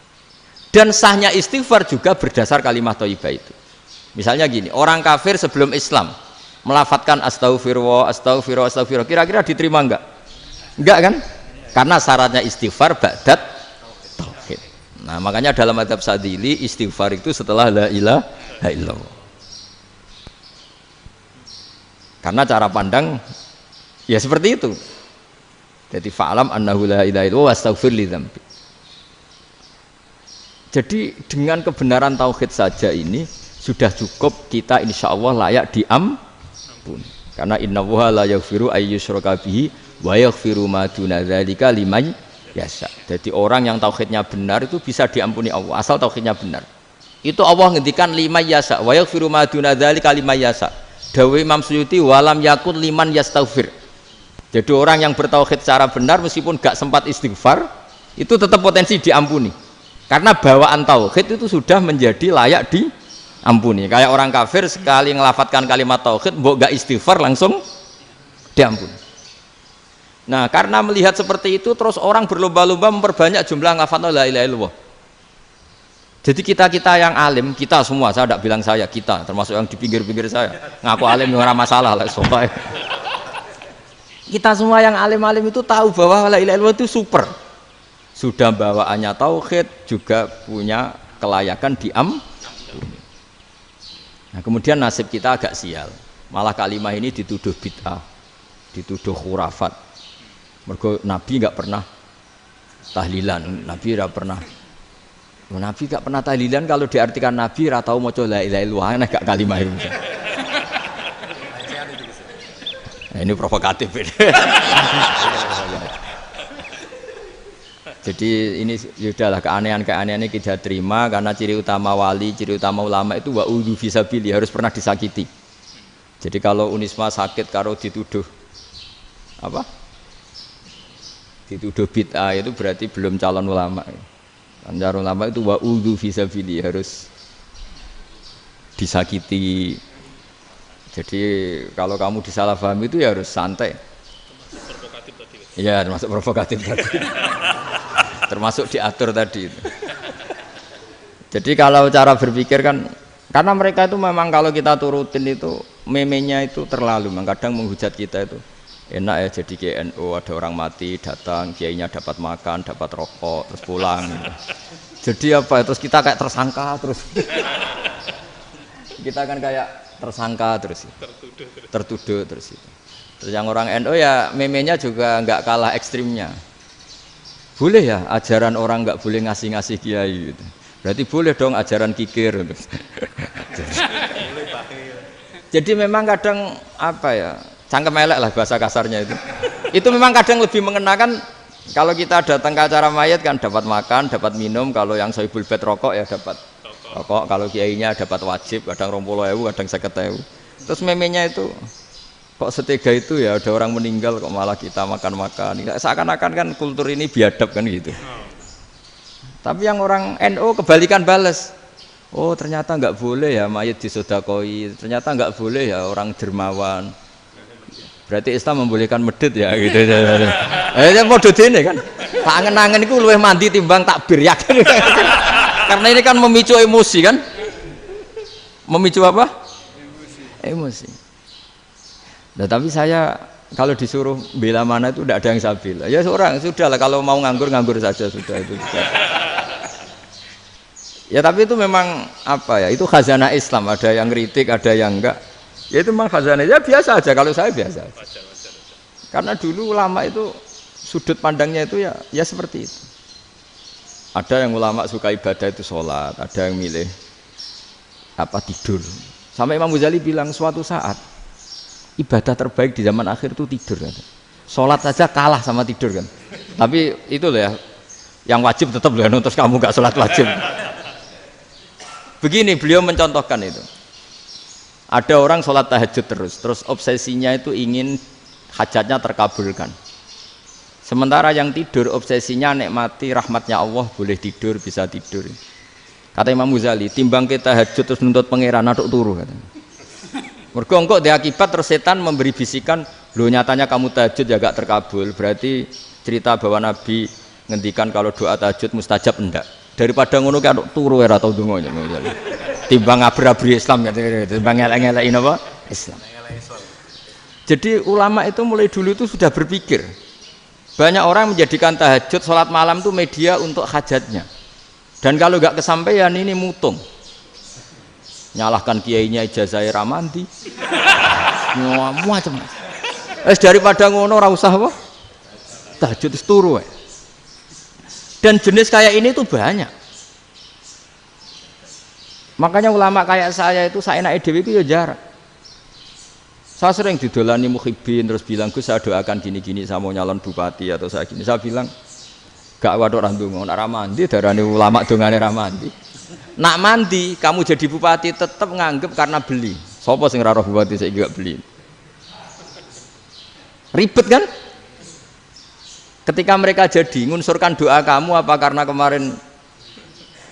Dan sahnya istighfar juga berdasar kalimat thayyibah itu. Misalnya gini, orang kafir sebelum Islam melafadzkan astaghfirullah, astaghfirullah, astaghfirullah, kira-kira diterima enggak? Enggak kan? Karena syaratnya istighfar ba'dat tauhid. Nah, makanya dalam madzhab Sadzili istighfar itu setelah la ilaha illallah. Karena cara pandang ya seperti itu. Jadi fa'alam annahu la ilaha illallah wastaghfir li dzambi. Jadi dengan kebenaran tauhid saja ini sudah cukup kita insya Allah layak diampuni. Karena innallaha la yaghfiru ayyusyraka bihi wa yaghfiru ma duna dzalika liman yasha. Jadi orang yang tauhidnya benar itu bisa diampuni Allah asal tauhidnya benar. Itu Allah ngendikan liman yasha wa yaghfiru ma duna dzalika liman yasha. Dawe Imam Suyuti walam yakun liman yastaghfir. Jadi orang yang bertauhid secara benar meskipun gak sempat istighfar itu tetap potensi diampuni. Karena bawaan tauhid itu sudah menjadi layak diampuni. Kayak orang kafir sekali ngelafadzkan kalimat tauhid mbok gak istighfar langsung diampuni. Nah, karena melihat seperti itu terus orang berlomba-lomba memperbanyak jumlah ngelafadzkan la ilaha illallah. Jadi kita yang alim, kita semua, saya tidak bilang saya, kita termasuk yang di pinggir-pinggir saya ngaku alim orang masalah lah soalnya. Kita semua yang alim-alim itu tahu bahwa la ilaha illallah itu super, sudah bawaannya tauhid, juga punya kelayakan diampuni. Nah, kemudian nasib kita agak sial, malah kalimat ini dituduh bid'ah, dituduh khurafat. Mergo Nabi nggak pernah tahlilan, Nabi tidak pernah. Nabi gak pernah tahlilan, kalau diartikan Nabi ra tau maca la ilaha illallah, nek gak kalimat itu. Nah, ini provokatif ini. Jadi ini sudahlah keanehan-keanehan ini kita terima karena ciri utama wali, ciri utama ulama itu wa udhu fisabili, harus pernah disakiti. Jadi kalau Unisma sakit karo dituduh apa? Dituduh bid'ah itu berarti belum calon ulama. Calon ulama itu wa udhu fisabili, harus disakiti. Jadi kalau kamu disalahpahami itu ya harus santai. Provokatif tadi. Iya, termasuk provokatif tadi. Termasuk diatur tadi. Jadi kalau cara berpikir kan, karena mereka itu memang kalau kita turutin itu memenya itu terlalu, kadang menghujat kita itu. Enak ya jadi KNU, ada orang mati datang, kiainya dapat makan, dapat rokok, terus pulang. Jadi apa? Terus kita kayak tersangka terus. Kita kan kayak tersangka terus. Tertuduh terus itu. Terus yang orang NU ya memenya juga nggak kalah ekstrimnya. Boleh ya ajaran orang nggak boleh ngasih kiai gitu. Berarti boleh dong ajaran kikir. Jadi memang kadang apa ya? Cangkem elek lah bahasa kasarnya itu. Itu memang kadang lebih mengenakan kalau kita datang ke acara mayat kan dapat makan, dapat minum. Kalau yang sohibul bed rokok ya dapat rokok. Kalau kiainya dapat wajib, kadang 20.000, kadang 50.000. Terus memenya itu kok setega itu ya ada orang meninggal kok malah kita makan-makan. Seakan-akan kan kultur ini biadab kan gitu. Tapi yang orang NU kebalikan bales. Oh ternyata nggak boleh ya mayat disodakoi. Ternyata nggak boleh ya orang dermawan. Berarti Islam membolehkan medit ya gitu. Model ini kan. Tak angen-angen itu luwih mandi timbang takbir ya kan. Karena ini kan memicu emosi kan. Memicu apa? Emosi. Nah, tapi saya kalau disuruh bela mana itu tidak ada yang saya bela. Ya seorang sudah lah kalau mau nganggur saja sudah itu. Ya tapi itu memang apa ya? Itu khazanah Islam. Ada yang kritik, ada yang enggak. Ya itu memang khazanah, ya biasa aja kalau saya biasa. Karena dulu ulama itu sudut pandangnya itu ya seperti itu. Ada yang ulama suka ibadah itu sholat, ada yang milih apa tidur. Sampai Imam Ghazali bilang suatu saat ibadah terbaik di zaman akhir itu tidur kan. Sholat saja kalah sama tidur kan. Tapi itu loh ya, yang wajib tetap loh, terus kamu gak sholat wajib. Begini beliau mencontohkan itu. Ada orang sholat tahajud terus obsesinya itu ingin hajatnya terkabulkan. Sementara yang tidur obsesinya nikmati rahmatnya Allah, boleh tidur, bisa tidur. Kata Imam Ghazali, timbang kita tahajud terus nuntut pangeran aduk turu katanya. Mergo engko diakibat terus setan memberi bisikan, lho nyatanya kamu tahajud ya gak terkabul. Berarti cerita bahwa Nabi ngendikan kalau doa tahajud mustajab enggak. Daripada ngono ki aduk turu ora tau ndonga Imam Ghazali. Timbang abri-abri Islam ya, timbang ngelek-ngelekin apa? Islam. Jadi ulama itu mulai dulu itu sudah berpikir. Banyak orang menjadikan tahajud, sholat malam itu media untuk hajatnya. Dan kalau nggak kesampaian ini mutung. Nyalahkan kiainya ijazah ramandi. Macam. Daripada ngono ora usah apa? Tahajud itu turu. Dan jenis kayak ini tuh banyak. Makanya ulama kayak saya itu saya naik dewi itu ya jarak. Saya sering didolani muhibbin terus bilang Gus saya doakan gini-gini saya mau nyalon bupati atau saya gini. Saya bilang gak waduh orang dongo nak ramandi darani ulama dongane ramandi. Nak mandi kamu jadi bupati tetap nganggep karena beli. Sopo sing ora roh bupati saya gak beli. Ribet kan? Ketika mereka jadi ngunsurkan doa kamu apa karena kemarin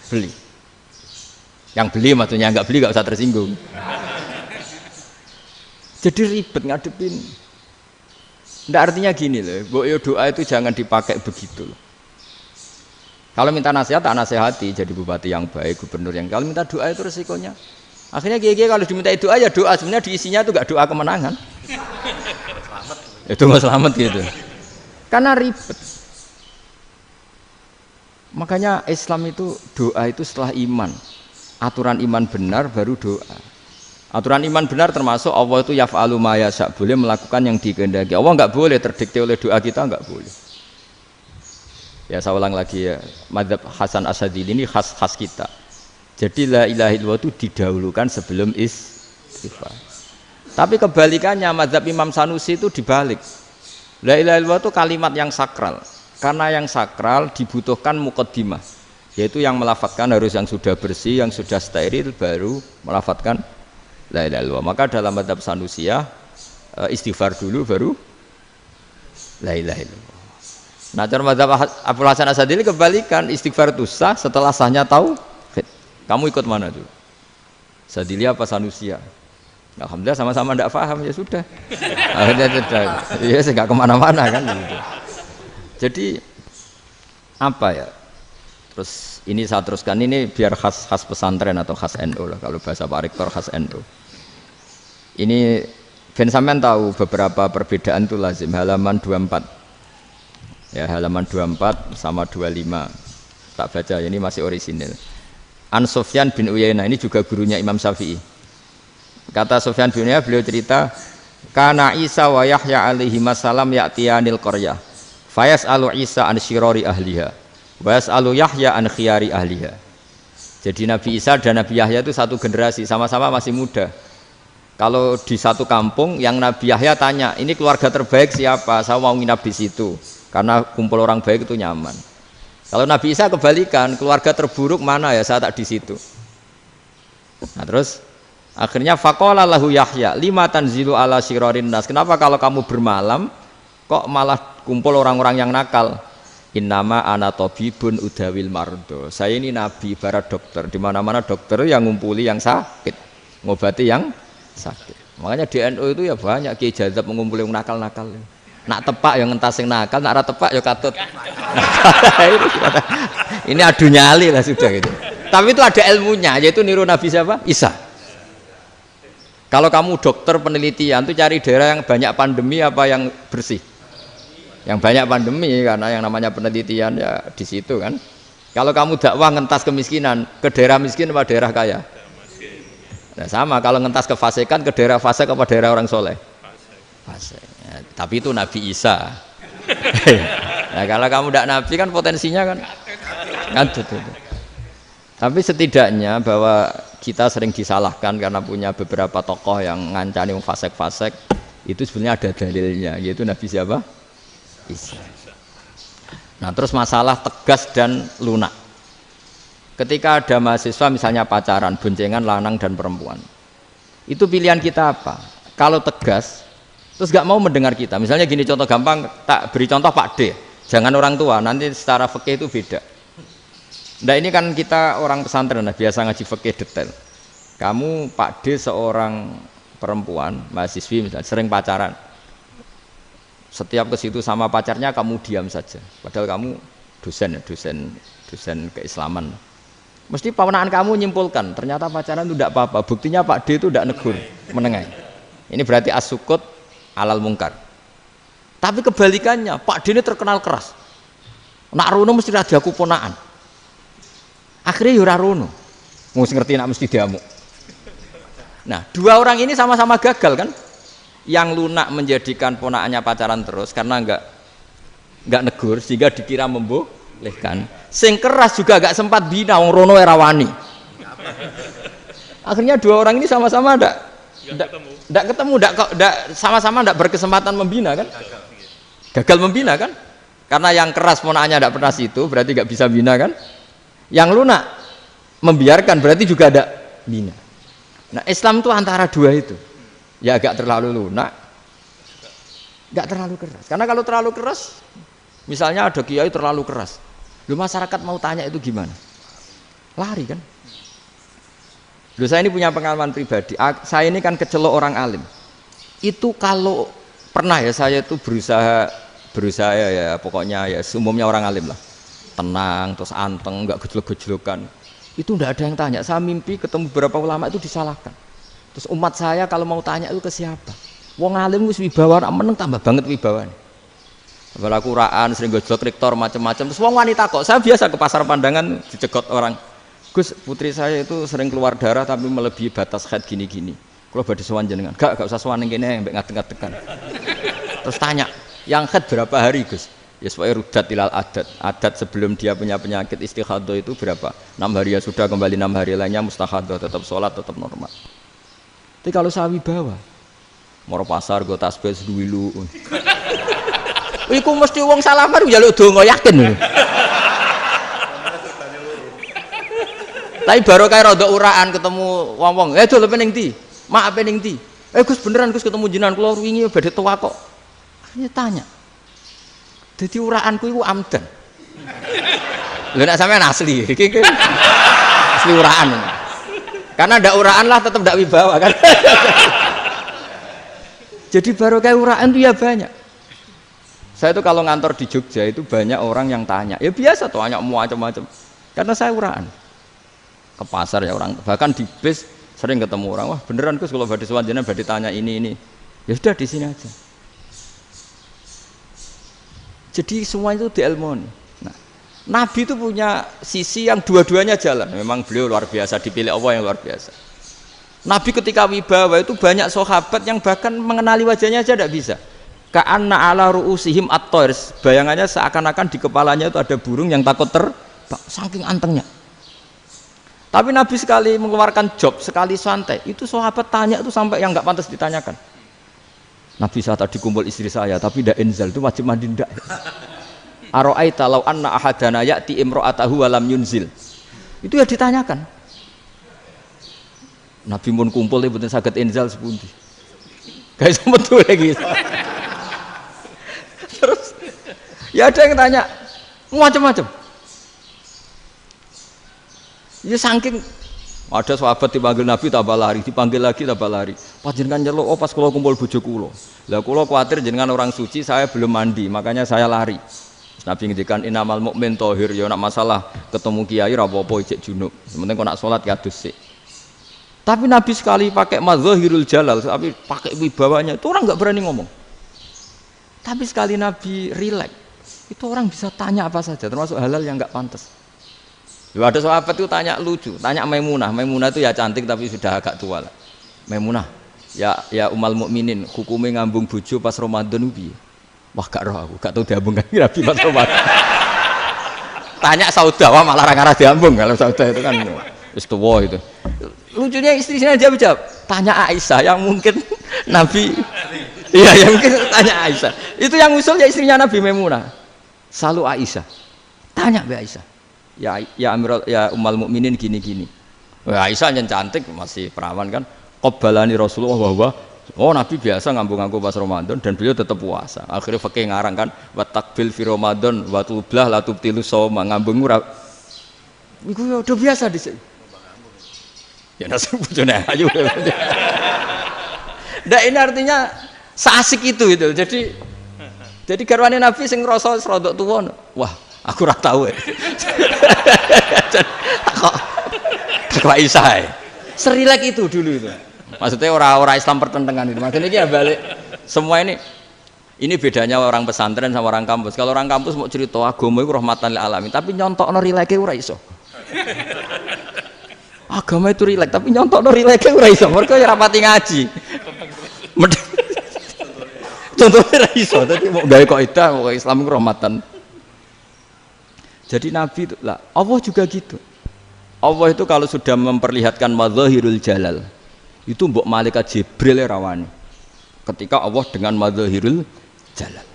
beli? Yang beli maksudnya nggak beli nggak usah tersinggung. Jadi ribet ngadepin. Nggak artinya gini loh, boyo doa itu jangan dipakai begitu loh. Kalau minta nasihat tak nasihati jadi bupati yang baik, gubernur yang. Kalau minta doa itu resikonya. Akhirnya kiai-kiai kalau diminta doa ya doa sebenarnya diisinya itu nggak doa kemenangan. Itu nggak selamat gitu. Karena ribet. Makanya Islam itu doa itu setelah iman. Aturan iman benar baru doa. Aturan iman benar termasuk Allah itu yaf'alu ma yasha, boleh melakukan yang dikehendaki. Allah enggak boleh terdikte oleh doa kita, enggak boleh. Ya saya ulang lagi ya, mazhab Hasan Asyadzili ini khas kita. Jadi la ilaha illallah itu didahulukan sebelum istighfar. Tapi kebalikannya mazhab Imam Sanusi itu dibalik. La ilaha illallah itu kalimat yang sakral. Karena yang sakral dibutuhkan muqaddimah. Yaitu yang melafadzkan harus yang sudah bersih, yang sudah steril baru melafadzkan la ilaha illallah. Maka dalam mazhab Sanusiyah istighfar dulu baru la ilaha illallah. Nah, cara mazhab Abu Hasan Asyadzili kebalikan, istighfar itu sah setelah sahnya tauhid. Kamu ikut mana dulu? Asyadzili apa Sanusiyah? Alhamdulillah sama-sama tidak paham ya sudah. Akhirnya sudah. Ya saya nggak kemana-mana kan gitu. Jadi apa ya? Terus ini saya teruskan ini biar khas pesantren atau khas NU lah kalau bahasa Pak Rektor khas NU. Ini Ben sampean tahu beberapa perbedaan itu lazim. Halaman 24. Ya, halaman 24 sama 25. Tak baca, ini masih orisinil. An Sufyan bin Uyainah, ini juga gurunya Imam Syafi'i. Kata Sufyan bin Uyainah, beliau cerita, kana Isa wa Yahya alaihi masalam ya'tiyanil qaryah. Fayas'alu Isa an syirari ahliha. Wa yas'alu Yahya an khiyari ahliha. Jadi Nabi Isa dan Nabi Yahya itu satu generasi, sama-sama masih muda. Kalau di satu kampung yang Nabi Yahya tanya, ini keluarga terbaik siapa? Saya mau nginap di situ. Karena kumpul orang baik itu nyaman. Kalau Nabi Isa kebalikan, keluarga terburuk mana ya, saya tak di situ. Nah terus akhirnya faqala lahu Yahya lima tanzilu ala syirarin nas. Kenapa kalau kamu bermalam kok malah kumpul orang-orang yang nakal? Innama ana tabibun udawil mardo. Saya ini nabi ibarat dokter. Di mana-mana dokter yang ngumpuli yang sakit, ngobati yang sakit. Makanya di NU itu ya banyak Kiai Jazab mengumpuli yang nakal-nakal. Nak tepak yang entas yang nakal, nak ora tepak ya katut. Ini adu nyali lah sudah gitu. Tapi itu ada ilmunya, yaitu niru Nabi siapa? Isa. Kalau kamu dokter penelitian tuh cari daerah yang banyak pandemi apa yang bersih? Yang banyak pandemi, karena yang namanya penelitian ya di situ kan. Kalau kamu dakwah ngentas kemiskinan, ke daerah miskin apa daerah kaya? Nah sama, kalau ngentas kefasikan ke daerah fasik apa daerah orang soleh? Fasik. Ya, tapi itu Nabi Isa. Nah kalau kamu tidak Nabi kan potensinya kan tuh. Tapi setidaknya bahwa kita sering disalahkan karena punya beberapa tokoh yang ngancani fasik-fasik, itu sebenarnya ada dalilnya, yaitu Nabi siapa? Isa. Nah terus masalah tegas dan lunak. Ketika ada mahasiswa misalnya pacaran, boncengan lanang dan perempuan, itu pilihan kita apa? Kalau tegas terus gak mau mendengar kita, misalnya gini contoh gampang, tak beri contoh Pak D, jangan orang tua, nanti secara fikih itu beda. Nah ini kan kita orang pesantren, nah, biasa ngaji fikih detail. Kamu Pak D seorang perempuan, mahasiswi misalnya, sering pacaran, setiap ke situ sama pacarnya kamu diam saja, padahal kamu dosen keislaman. Mesti pamanaan kamu nyimpulkan, ternyata pacaran itu tidak apa-apa, buktinya Pak D itu tidak negur, menengahi. Ini berarti as-sukut alal mungkar. Tapi kebalikannya, Pak D ini terkenal keras. Nak rono mesti raja kuponaan. Akhirnya yura rono. Mesti ngerti nak mesti diamuk. Nah, dua orang ini sama-sama gagal kan? Yang lunak menjadikan ponaannya pacaran terus karena enggak negur sehingga dikira membolehkan. Sing keras juga enggak sempat bina wong rono era wani. Akhirnya dua orang ini sama-sama enggak ketemu, sama-sama enggak berkesempatan membina kan? Gagal membina kan? Karena yang keras ponaannya enggak pernah situ, berarti enggak bisa bina kan? Yang lunak membiarkan berarti juga ada bina. Nah, Islam itu antara dua itu. Ya agak terlalu lunak, enggak terlalu keras. Karena kalau terlalu keras, misalnya ada kiai terlalu keras, lu masyarakat mau tanya itu gimana? Lari kan? Lu saya ini punya pengalaman pribadi. Saya ini kan kecelok orang alim. Itu kalau pernah ya saya itu berusaha ya pokoknya ya umumnya orang alim lah. Tenang, terus anteng, enggak gejlok-gejlokan. Itu enggak ada yang tanya. Saya mimpi ketemu beberapa ulama itu disalahkan. Terus umat saya kalau mau tanya itu ke siapa? Wong alim wis wibawa, meneng tambah banget wibawane. Kepala Quran sering gojlok rektor macam-macam. Terus wong wanita kok, saya biasa ke pasar pandangan dicegot orang. Gus, putri saya itu sering keluar darah tapi melebihi batas haid gini-gini. Kalau badhe sowan jenengan, gak usah sowan ning kene mbek ngadeg-ngadegan. Terus tanya, yang haid berapa hari, Gus? Ya supaya rudat ilal adat sebelum dia punya penyakit istihadah itu berapa? 6 hari ya sudah, kembali 6 hari lainnya mustahadah, tetap sholat, tetap normal. Tapi kalau sawi bawa moro pasar go tasbih duwilu. Iku mesti wong salaman njaluk donga yakin. Tapi baru kayak rada uraan ketemu wong-wong. Dol pening ndi? Mak pening ndi? Gus beneran Gus ketemu jenengan kula wingi badhe tuwa kok. Akhirnya tanya. Dadi uraanku iku amdan. Lha nek sampean asli iki asli uraan. Karena ndak uraan lah tetap ndak wibawa kan. Jadi baru kayak uraan itu ya banyak. Saya itu kalau ngantor di Jogja itu banyak orang yang tanya. Ya biasa tuh tanya macam-macam. Karena saya uraan. Ke pasar ya orang, bahkan di bis sering ketemu orang, wah beneran Gus kalau badhe sowan jenengan badhe tanya ini. Ya sudah di sini aja. Jadi semua itu diilmoni. Nah, Nabi itu punya sisi yang dua-duanya jalan. Memang beliau luar biasa, dipilih Allah yang luar biasa. Nabi ketika wibawa itu banyak sahabat yang bahkan mengenali wajahnya aja tidak bisa. Ka'anna ala ru'usihim at-toir. Bayangannya seakan-akan di kepalanya itu ada burung yang takut terbang, saking antengnya. Tapi Nabi sekali mengeluarkan job, sekali santai, itu sahabat tanya itu sampai yang nggak pantas ditanyakan. Nabi saat tadi kumpul istri saya, tapi tidak inzal, itu wajib mandi ndak? Aro'aita law anna ahadana ya'ti imro'atahu walam yunzil. Itu ya ditanyakan. Nabi pun kumpul ya betul saged inzal sepundi. Guys betul lagi. Terus ya ada yang tanya macam-macam. Ya saking ada sahabat dipanggil Nabi tambah lari, dipanggil lagi tambah lari. Panjenengan nyeluk, oh pas kula kumpul bojo kula. Lah kula kuwatir jenengan orang suci, saya belum mandi, makanya saya lari. Nabi ngendikan innamal mukmin thahir, ya nak masalah ketemu kiai ra apa-apa ijek junub. Sementing kok nak salat ya adus sik. Tapi Nabi sekali pakai madzahirul jalal, tapi pakai wibawanya, itu orang enggak berani ngomong. Tapi sekali Nabi rileks, itu orang bisa tanya apa saja, termasuk halal yang enggak pantas. Ada sahabat itu tanya lucu, tanya Maimunah. Maimunah itu ya cantik tapi sudah agak tua lah. Maimunah, ya umal mukminin, hukumnya ngambung bojo pas Ramadan piye? Wah gak roh aku, gak tahu diambung kan Nabi pas Ramadan. Tanya Saudah, wah malah ngarah diambung kalau Saudah itu kan wis tuwa itu. Lucunya istrinya dia jawab, tanya Aisyah yang mungkin Nabi. Iya, yang mungkin tanya Aisyah. Itu yang usul ya istrinya Nabi Maimunah. Selalu Aisyah. Tanya Mbak Aisyah. Ya Amirul ya umal mukminin gini-gini. Wah, Aisyah yang cantik masih perawan kan. Qabbalani Rasulullah bahwa oh Nabi biasa ngambung-ngambung pas Ramadan dan beliau tetap puasa. Akhirnya fakih ngarang kan wa takbil fi Ramadan wa tublah la tubtilu shauma ngambung ora. Iku ya udah biasa di sini. Ya nasi bojone ayu. Ndak ini artinya seasik itu. Jadi garwane Nabi sing ngrasa rodok tuwa. Wah, aku ora tahu. Kok Aisyah. Serilek itu dulu itu. Maksudnya orang Islam pertentangan itu. Maksudnya ini ya balik semua ini bedanya orang pesantren sama orang kampus. Kalau orang kampus mau cerita agama itu rahmatan lil alamin, tapi nyontokno rileke ora iso. Agama itu rilek, tapi nyontokno rileke ora iso. Mergo ya rapati ngaji. Contohnya ora iso, dadi mau gawe kaidah kok Islam itu rahmatan. Jadi Nabi itu lah, Allah juga gitu. Allah itu kalau sudah memperlihatkan madzahirul jalal, itu mbok malaikat Jibril rawani. Ketika Allah dengan madzahirul jalal.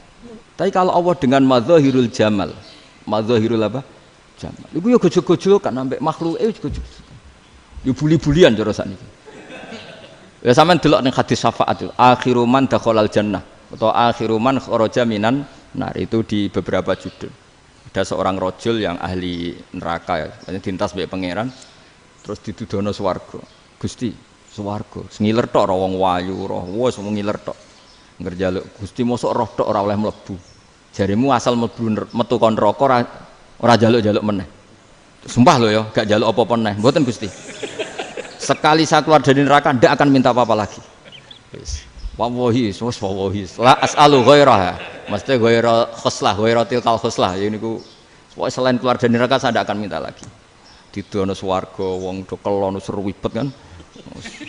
Tapi kalau Allah dengan madzahirul jamal, madzahirul apa? Jamal. Iku ya gojok-gojok kan ambek makhluk gojok. Ya buli-bulian cara sakniki. Ya sampean delok ning hadis syafaat itu, akhiru man dakhalal jannah atau akhiru man kharaja minan nar itu di beberapa judul. Ada seorang rojul yang ahli neraka ya, dintas mbek pangeran terus ditudono swarga. Gusti, swarga, ngiler tok ora wong wayu ora, wis ngiler tok. Ngerjaluk Gusti mosok roh tok ora oleh mlebu. Jarimu asal mlebu metu kon neraka ora jaluk-jaluk meneh. Sumpah lho ya, gak jaluk apa-apa meneh. Mboten Gusti. Sekali saya keluar dari neraka ndak akan minta apa-apa lagi. Wis. Wallahi, wallahi. La as'alu ghairaha. Mesti ghaira khoslah, ghaira tilkal khoslah. Ya niku pokoke selain keluar dari neraka saya ndak akan minta lagi. Didono swarga wong do kelon seru wibet kan.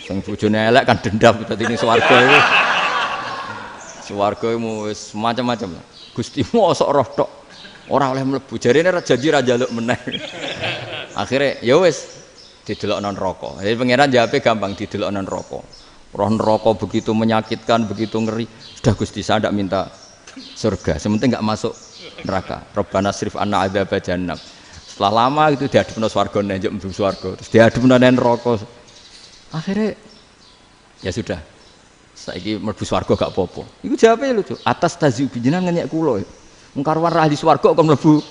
Sing bojone elek kan dendam dadi ning swarga iku. Swarga iku wis macam-macam lah. Gusti mosok roh tok ora oleh mlebu. Jarine janji ra njaluk meneh. Akhire ya wis didelokno neraka. Jadi pangeran jawabe gampang didelokno neraka. Roh neraka begitu menyakitkan, begitu ngeri. Sudah Gusti saya tidak minta surga, sementing enggak masuk neraka. Rabbana srif anna adzab jahannam. Setelah lama itu dihadapno swarga njuk mlebu swarga, terus dihadapno nang neraka. Akhirnya ya sudah. Saiki mlebu swarga gak apa-apa. Iku jawabe lucu. Atas tazyub jenengan ngenyek kula. Wong karuan ra ahli swarga kok mlebu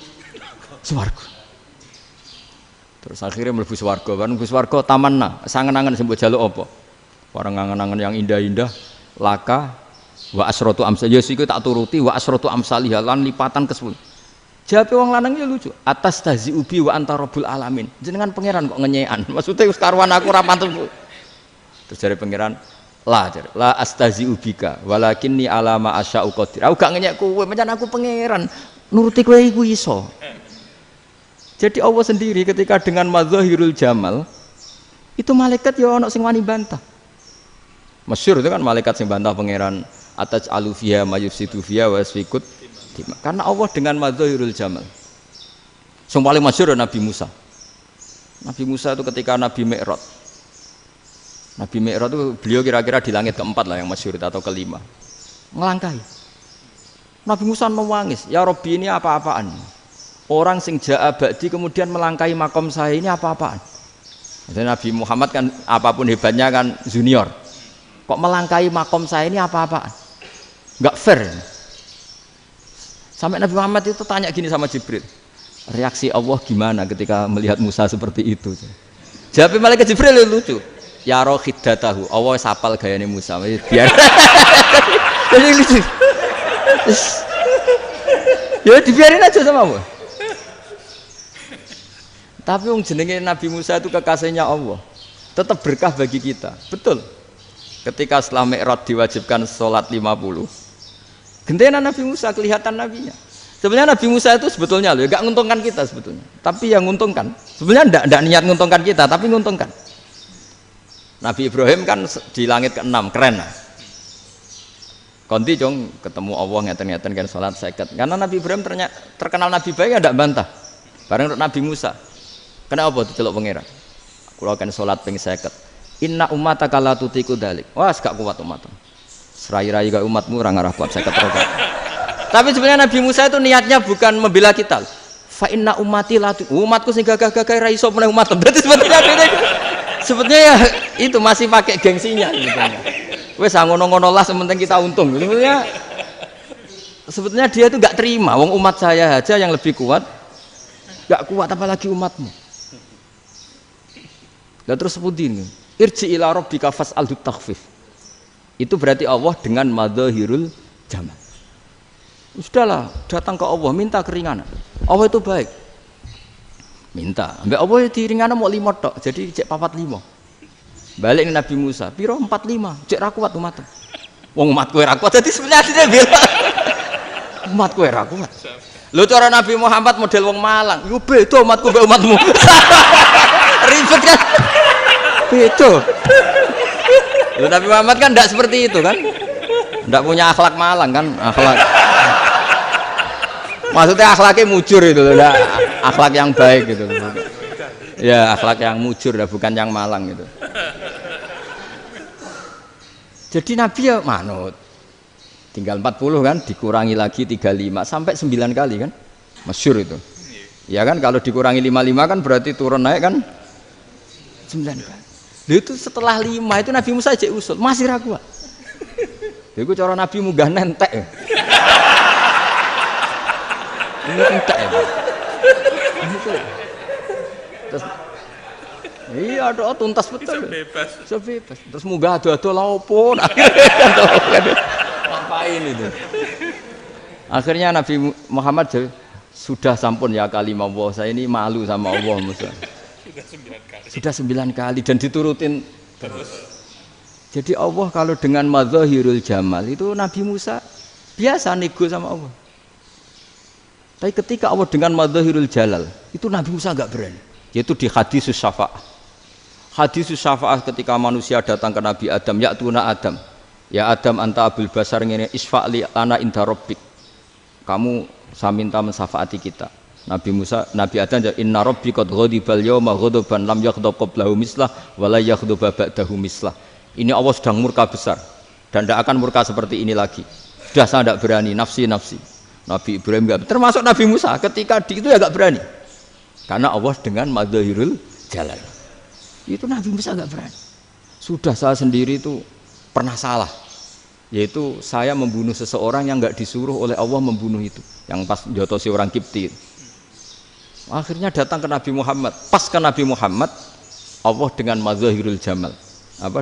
swarga. Terus akhirnya mlebu swarga, kan mlebu swarga tamanna, sangen-angen sing mbok jaluk apa? Barang angen-angen yang indah-indah, laka wa asratu amsal. Ya siku tak turuti wa asratu amsalih lan lipatan ke-10. Jawabe wong lanang ya lucu. Atas taziubi wa anta rabbul alamin. Jenengan pangeran kok ngenyekan. Maksudnya wis karuan aku ora pantes. Terus jare pangeran, la astazi'u bika walakinni ala ma asya'u qadir. Aku gak ngenyek kowe, pancen aku pangeran. Nuruti kowe iku iso. Jadi Allah sendiri ketika dengan madzahirul jamal itu malaikat ya ono sing wani bantah. Masyhur itu kan malaikat sing bantah pangeran ataj alufiya mayufsidu fiya wasfikut. Karena Allah dengan madzahirul jamal. Yang paling masyhur Nabi Musa. Nabi Musa itu ketika Nabi Mi'raj. Nabi Mi'raj itu beliau kira-kira di langit keempat lah yang masyhur atau kelima. Ngelangkai. Nabi Musa nangis, ya Rabbi ini apa-apaan? Orang sing ja'a ba'di kemudian melangkai makom saya ini apa-apaan? Jadi Nabi Muhammad kan apapun hebatnya kan junior. Kok melangkai makom saya ini apa-apaan? Enggak fair. Sampai Nabi Muhammad itu tanya gini sama Jibril. Reaksi Allah gimana ketika melihat Musa seperti itu? Jawab malaikat Jibril lucu. Ya roh khiddatahu, Allah sapal gayane Musa, biar. Jadi lucu. Ya dibiarin aja sama Allah. Tapi wong jenenge Nabi Musa itu kekasihnya Allah. Tetap berkah bagi kita. Betul. Ketika setelah Mi'raj diwajibkan sholat 50. Gentenan Nabi Musa kelihatan nabinya. Sebenarnya Nabi Musa itu sebetulnya loh, enggak nguntungkan kita sebetulnya. Tapi yang nguntungkan. Sebenarnya enggak niat nguntungkan kita, tapi nguntungkan. Nabi Ibrahim kan di langit ke-6, keren lah. Konti jong ketemu Allah ngeten-ngeten kan sholat seket. Karena Nabi Ibrahim terkenal Nabi baik tidak bantah. Bareng Nabi Musa. Kenapa diceluk pangeran? Kula kan sholat ping 50. Inna ummataka la tutiku dalik. Wah, gak kuat umat. Serai-rai gak umatmu ora ngarah kuat 50 rakaat. Tapi sebenarnya Nabi Musa itu niatnya bukan membela kita. Fa inna ummati la umatku sing gagah-gagah ra iso meneh umat. Berarti sebetulnya ya itu masih pakai gengsinya sebetulnya. Wes ngono-ngono lah sementing kita untung. Sebetulnya dia itu enggak terima wong umat saya aja yang lebih kuat. Enggak kuat apalagi umatmu. Lah terus sebutin irji ila rabbika fas'alhu takhfif. Itu berarti Allah dengan madzahirul jamal. Sudahlah, datang ke Allah minta keringanan. Allah itu baik. Minta, ambek Allah diringana mau 5 tok, jadi cek 45. Balik ke Nabi Musa, piro 45, cek ra kuat umat. Wong umat kowe ra kuat, dadi sebenarnya bela. Umat kowe ra kuat. Lho cara Nabi Muhammad model wong Malang, yo beda umatku mbek umatmu. Ribet kan? Beda. Lho Nabi Muhammad kan ndak seperti itu kan? Ndak punya akhlak Malang kan, akhlak. Maksudnya akhlaknya mujur itu loh, akhlak yang baik gitu loh. Ya akhlak yang mujur, bukan yang Malang gitu. Jadi Nabi ya manut. Tinggal 40 kan, dikurangi lagi 35 sampai 9 kali kan, masyhur itu. Ya kan kalau dikurangi 55 kan berarti turun naik kan 9 kali. Itu setelah 5 itu Nabi Musa aja usul, masih ragu. Itu cara Nabi munggah nentek. Ini entek ya. Terus iya doa tuntas betul. Bisa bebas. Terus munggah ado-ado lha opo? Ngapain itu? Akhirnya Nabi Muhammad sudah sampun ya kalimah Allah, saya ini malu sama Allah Musa. Sudah 9 kali dan diturutin terus. Jadi Allah kalau dengan madzahirul jamal itu Nabi Musa biasa nego sama Allah. Tapi ketika Allah dengan madzahirul jalal itu Nabi Musa enggak berani. Yaitu di hadisus syafa'ah. Hadisus syafa'ah ketika manusia datang ke Nabi Adam, ya tuna Adam. Ya Adam anta abul basar ngene isfa'li ana inda rabbik. Kamu saya minta mensafaati kita. Nabi Musa, Nabi Adam inna rabbi qad ghadibal yawma ghadaban lam yaghdab qablahu mislah wa la yaghdab ba'dahu mislah. Ini Allah sedang murka besar dan tidak akan murka seperti ini lagi. Sudah saya tidak berani, nafsi. Nabi Ibrahim enggak, termasuk Nabi Musa ketika itu ya enggak berani. Karena Allah dengan madzahirul jalal. Itu Nabi Musa enggak berani. Sudah saya sendiri itu pernah salah. Yaitu saya membunuh seseorang yang enggak disuruh oleh Allah membunuh itu. Yang pas jotosi orang Kipti. Akhirnya datang ke Nabi Muhammad. Pas ke Nabi Muhammad, Allah dengan madzahirul jamal.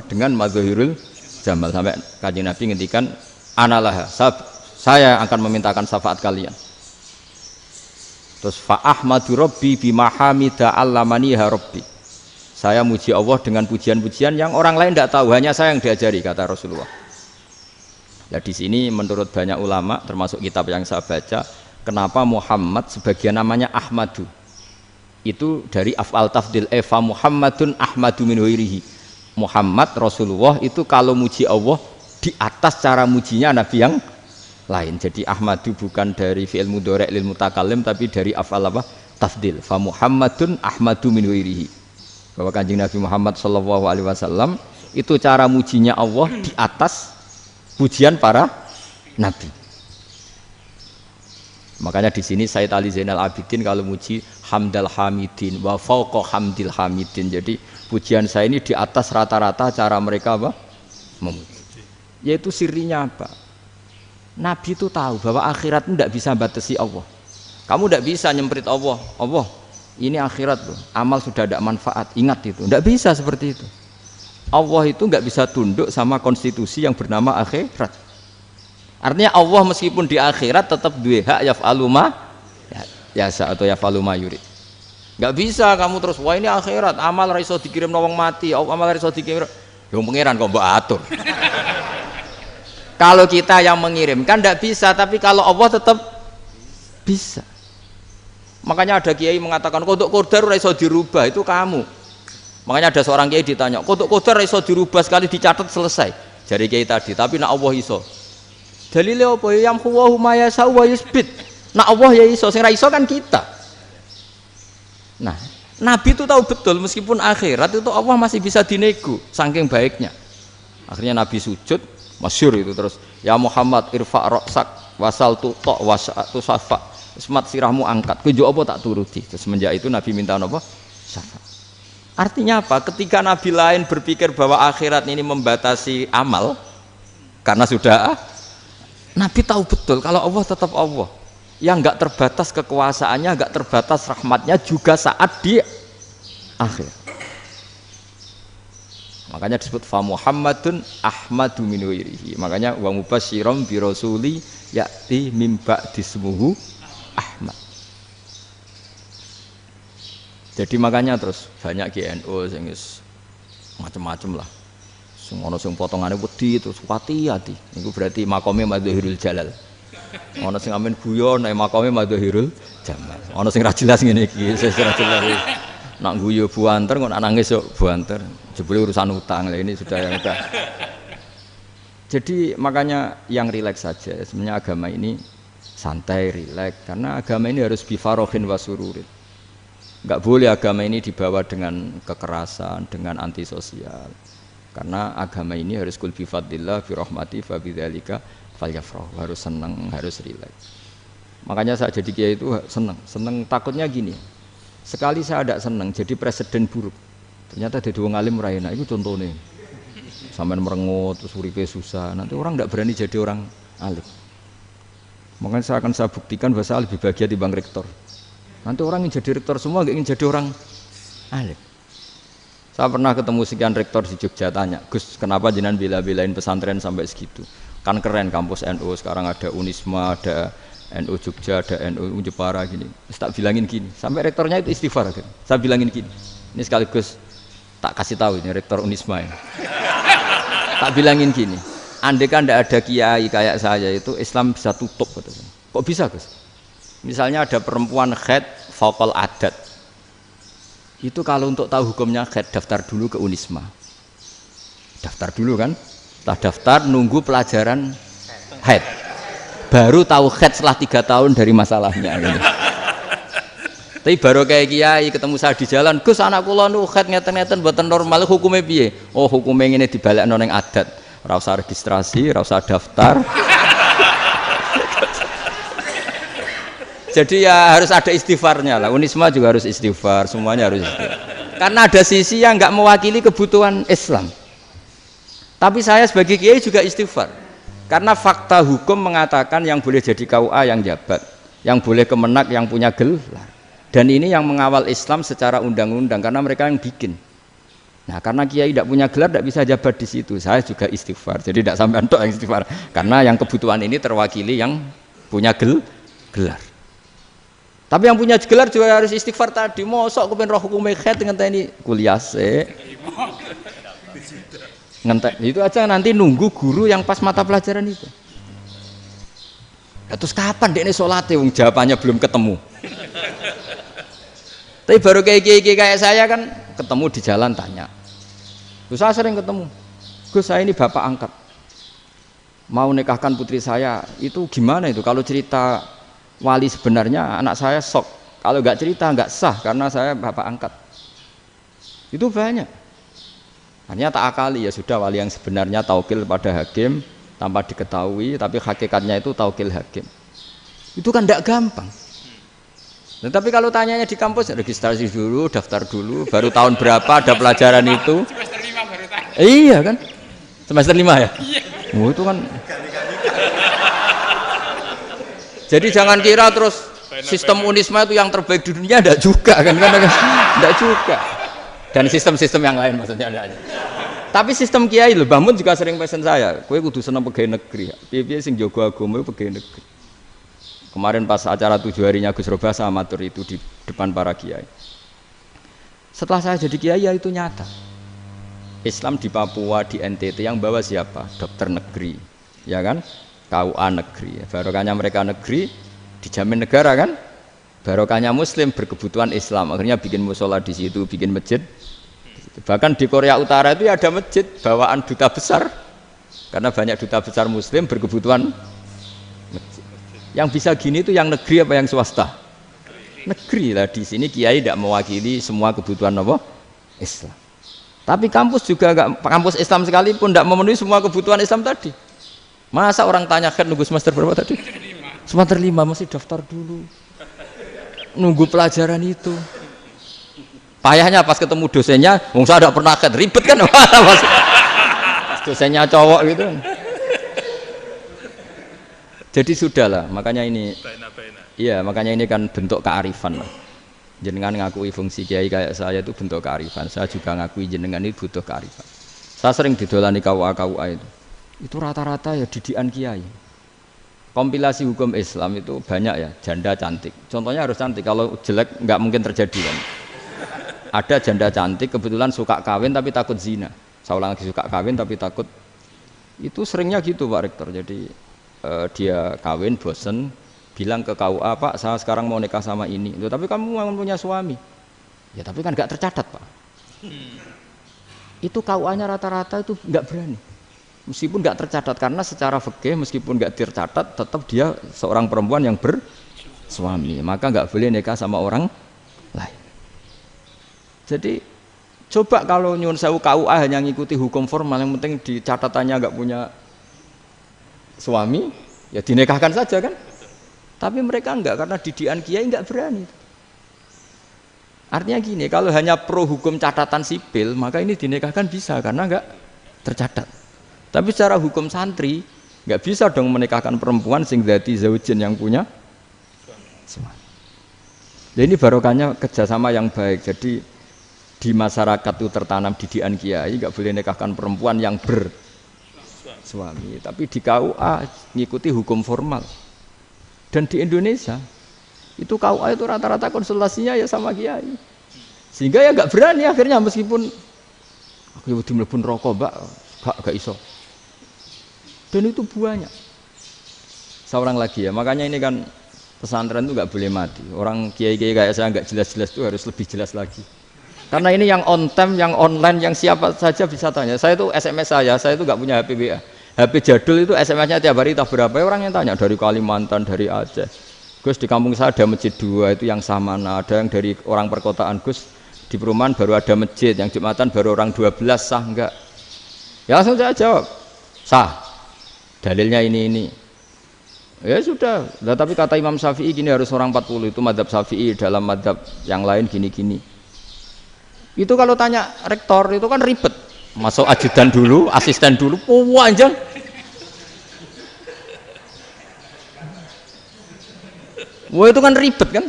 Dengan madzahirul jamal sampai Kanjeng Nabi ngendikan analah saya akan memintakan syafaat kalian. Terus fa ahmadu rabbi bima hamida allamaniha rabbi. Saya muji Allah dengan pujian-pujian yang orang lain tidak tahu, hanya saya yang diajari, kata Rasulullah. Nah di sini menurut banyak ulama, termasuk kitab yang saya baca, kenapa Muhammad sebagian namanya Ahmadu? Itu dari af'al tafdil, fa Muhammadun Ahmadu min ghairihi. Muhammad Rasulullah itu kalau muji Allah di atas cara mujinya Nabi yang lain. Jadi Ahmadu bukan dari fi'il mudhari' lil mutakallim, tapi dari af'al apa? Tafdil. Fa Muhammadun Ahmadu min ghairihi. Bahwa Kanjeng Nabi Muhammad sallallahu alaihi wasallam itu cara mujinya Allah di atas pujian para nabi. Makanya di sini Sayyid Ali Zainal Abidin kalau muji hamdal hamidin wa fauqa hamdil hamidin. Jadi pujian saya ini di atas rata-rata cara mereka apa? Memuji. Yaitu sirinya apa? Nabi itu tahu bahwa akhirat itu tidak bisa batasi Allah. Kamu tidak bisa nyemprit Allah. Allah, ini akhirat loh. Amal sudah ada manfaat. Ingat itu. Tidak bisa seperti itu. Allah itu nggak bisa tunduk sama konstitusi yang bernama akhirat. Artinya Allah meskipun di akhirat tetap duwe hak yaf'alu ma yasa atau yaf'alu ma yurid. Nggak bisa kamu terus wah ini akhirat, amal ra iso dikirim wong mati, amal ra iso dikirim. Yo pangeran kok mbok atur. Kalau kita yang mengirimkan nggak bisa, tapi kalau Allah tetap bisa. Makanya ada kiai mengatakan kodok qadar ora iso dirubah, itu kamu. Makanya ada seorang kiai ditanya, kodok qadar ora iso dirubah sekali dicatat selesai. Jari kiai tadi, tapi nak Allah iso. Dalile apa? Yang huwa ma yasha wa yusbit. Nak Allah ya iso, sing ra iso kan kita. Nah, Nabi itu tahu betul meskipun akhirat itu Allah masih bisa dinego saking baiknya. Akhirnya Nabi sujud, masyhur itu terus, ya Muhammad irfa' ra'sak wasal tu ta wasatu safa. Semat sirahmu angkat, kejo apa tak turuti. Terus semenjak itu Nabi minta apa? Syafaat. Artinya apa? Ketika Nabi lain berpikir bahwa akhirat ini membatasi amal, karena sudah Nabi tahu betul kalau Allah tetap Allah, yang nggak terbatas kekuasaannya, nggak terbatas rahmatnya juga saat di akhir. Makanya disebut fa Muhammadun Ahmadu min ghairihi. Makanya wa mubasyiram bi rasuli ya'ti mim ba'di ismuhu Ahmad. Jadi makanya terus banyak GNU sing macam-macam lah. Sing ana sing potongane wedi terus hati-hati. Niku berarti makome Madhahirul Jalal. Ana sing amen guyon nek makome Madhahirul Jamal. Ana sing ra jelas ngene iki, sing ra jelas. Nak guyu buanter kok nak nangis kok buanter. Jebule urusan utang. Lah ini sudah yang udah. Jadi makanya yang rileks saja. Sebenarnya agama ini santai, rileks karena agama ini harus bifarohin wasururin. Enggak boleh agama ini dibawa dengan kekerasan, dengan antisosial. Karena agama ini harus kul bi fadlillah bi rahmati fa bidzalika falyafrahu, harus senang, harus rileks. Makanya saya jadi kiai itu senang takutnya gini. Sekali saya tidak senang jadi presiden buruk. Ternyata jadi wong alim ora enak, itu contohnya. Sampean merengut terus uripe susah, nanti orang tidak berani jadi orang alim. Makanya saya buktikan bahwa saya lebih bahagia dibanding rektor. Nanti orang yang jadi rektor semua ingin jadi orang alim. Saya pernah ketemu sekian rektor di Jogja, tanya, Gus, kenapa jenengan bela-belain pesantren sampai segitu? Kan keren kampus NU, sekarang ada Unisma, ada NU Jogja, ada NU Jepara gini. Tak bilangin gini, sampai rektornya itu istighfar. Gitu. Saya bilangin gini, ini sekaligus tak kasih tahu ini rektor Unisma ini. Tak bilangin gini, andai kan tidak ada kiai kayak saya itu Islam bisa tutup. Kok bisa Gus? Misalnya ada perempuan haid faqal adat, itu kalau untuk tahu hukumnya haid daftar dulu ke Unisma, daftar dulu kan, setelah daftar nunggu pelajaran haid, baru tahu haid setelah 3 tahun dari masalahnya. Gitu. Tapi baru kayak kiai ketemu saya di jalan, Gus anak kula nu haid ngeten-ngeten mboten normal, hukumnya piye? Oh hukumnya ngene dibalekno ning adat, ora usah registrasi, ora usah daftar. Jadi ya harus ada istighfarnya lah. Unisma juga harus istighfar, semuanya harus istighfar. Karena ada sisi yang nggak mewakili kebutuhan Islam. Tapi saya sebagai kiai juga istighfar. Karena fakta hukum mengatakan yang boleh jadi KUA yang jabat, yang boleh kemenak yang punya gelar. Dan ini yang mengawal Islam secara undang-undang karena mereka yang bikin. Nah, karena kiai tidak punya gelar tidak bisa jabat di situ. Saya juga istighfar. Jadi tidak sampai untuk yang istighfar. Karena yang kebutuhan ini terwakili yang punya gelar. Tapi yang punya gelar juga harus istighfar tadi. Mosok kepen roh hukum khed ngenteni kuliah sik. Ngentek itu aja nanti nunggu guru yang pas mata pelajaran itu. Ya, terus kapan dekne salate wong jawabannya belum ketemu. Tapi baru kayak saya kan ketemu di jalan tanya. Terus saya sering ketemu. Gus, saya ini bapak angkat. Mau nikahkan putri saya, itu gimana itu? Kalau cerita wali sebenarnya anak saya sok. Kalau nggak cerita nggak sah karena saya bapak angkat. Itu banyak. Hanya tak akali ya sudah wali yang sebenarnya taukil pada hakim tanpa diketahui, tapi hakikatnya itu taukil hakim. Itu kan tidak gampang. Nah, tapi kalau tanyanya di kampus registrasi dulu, daftar dulu, baru tahun berapa ada pelajaran itu? Semester 5 baru tanya. Iya kan? Semester 5 ya? Iya. Oh, itu kan. Jadi jangan kira terus sistem Unisma itu yang terbaik di dunia, enggak juga kan? Enggak juga. Dan sistem-sistem yang lain maksudnya ada. Tapi sistem kiai lho, Mbah Mun juga sering pesen saya, kowe kudu seneng pegawai negeri. Piye-piye sing jaga agama itu pegawai negeri. Kemarin pas acara 7 harinya Gus Roba sama matur itu di depan para kiai. Setelah saya jadi kiai ya itu nyata. Islam di Papua, di NTT yang bawa siapa? Dokter negeri, ya kan? KUA negeri. Barokahnya mereka negeri dijamin negara kan? Barokahnya Muslim berkebutuhan Islam. Akhirnya bikin musola di situ, bikin masjid. Bahkan di Korea Utara itu ya ada masjid bawaan duta besar. Karena banyak duta besar Muslim berkebutuhan masjid. Yang bisa gini itu yang negeri apa yang swasta? Negeri lah. Di sini kiai tidak mewakili semua kebutuhan apa? Islam. Tapi kampus juga enggak, kampus Islam sekalipun tidak memenuhi semua kebutuhan Islam tadi. Masa orang tanya kan nunggu semester berapa tadi? Semester 5 masih daftar dulu. Nunggu pelajaran itu. Payahnya pas ketemu dosennya, wong saya tidak pernah ribet kan? Dosennya cowok gitu. Jadi sudahlah, makanya ini. Iya, makanya ini kan bentuk kearifan lah. Jenengan ngakui fungsi kiai kayak saya itu bentuk kearifan. Saya juga ngakui jenengan itu butuh kearifan. Saya sering didolani KUA itu. Itu rata-rata ya didikan kiai. Kompilasi hukum Islam itu banyak ya, janda cantik. Contohnya harus cantik, kalau jelek nggak mungkin terjadi kan. Ada janda cantik kebetulan suka kawin tapi takut zina. Saya ulang lagi, suka kawin tapi takut. Itu seringnya gitu Pak Rektor. Jadi dia kawin bosen, bilang ke KUA, Pak saya sekarang mau nikah sama ini. Loh, tapi kamu mau punya suami. Ya tapi kan nggak tercatat Pak. Itu KUA-nya rata-rata itu nggak berani. Meskipun nggak tercatat karena secara fikih meskipun nggak tercatat tetap dia seorang perempuan yang bersuami. Maka nggak boleh nikah sama orang lain. Jadi coba kalau nyun sewu KUA hanya ngikuti hukum formal, yang penting di catatannya nggak punya suami, ya dinikahkan saja kan. Tapi mereka enggak, karena didikan kiai enggak berani. Artinya gini, kalau hanya pro hukum catatan sipil, maka ini dinikahkan bisa karena enggak tercatat. Tapi secara hukum santri enggak bisa dong menikahkan perempuan sing dzati zaujin yang punya suami. Jadi ini barokahnya kerjasama yang baik. Jadi di masyarakat itu tertanam didikan kiai, enggak boleh nikahkan perempuan yang bersuami. Tapi di KUA ngikuti hukum formal. Dan di Indonesia itu KUA itu rata-rata konsultasinya ya sama kiai, sehingga ya nggak berani akhirnya meskipun aku ya udah mlebu rokok mbak gak iso. Dan itu banyak. Seorang lagi ya, makanya ini kan pesantren itu nggak boleh mati. Orang kiai-kiai kayak saya nggak jelas-jelas itu harus lebih jelas lagi. Karena ini yang on time, yang online, yang siapa saja bisa tanya. Saya itu SMS saya itu nggak punya HP WA. HP jadul itu SMS-nya tiap hari tak berapa, orang yang tanya dari Kalimantan, dari Aceh. Gus di kampung saya ada masjid 2 itu yang Samana, ada yang dari orang perkotaan. Gus di perumahan baru ada masjid, yang Jumatan baru orang 12, sah enggak? Ya langsung saya jawab, sah. Dalilnya ini. Ya sudah, nah, tapi kata Imam Syafi'i gini harus orang 40, itu madzhab Syafi'i, dalam madzhab yang lain gini-gini. Itu kalau tanya rektor itu kan ribet. Masuk ajudan dulu, asisten dulu, panjang. Wah itu kan ribet kan?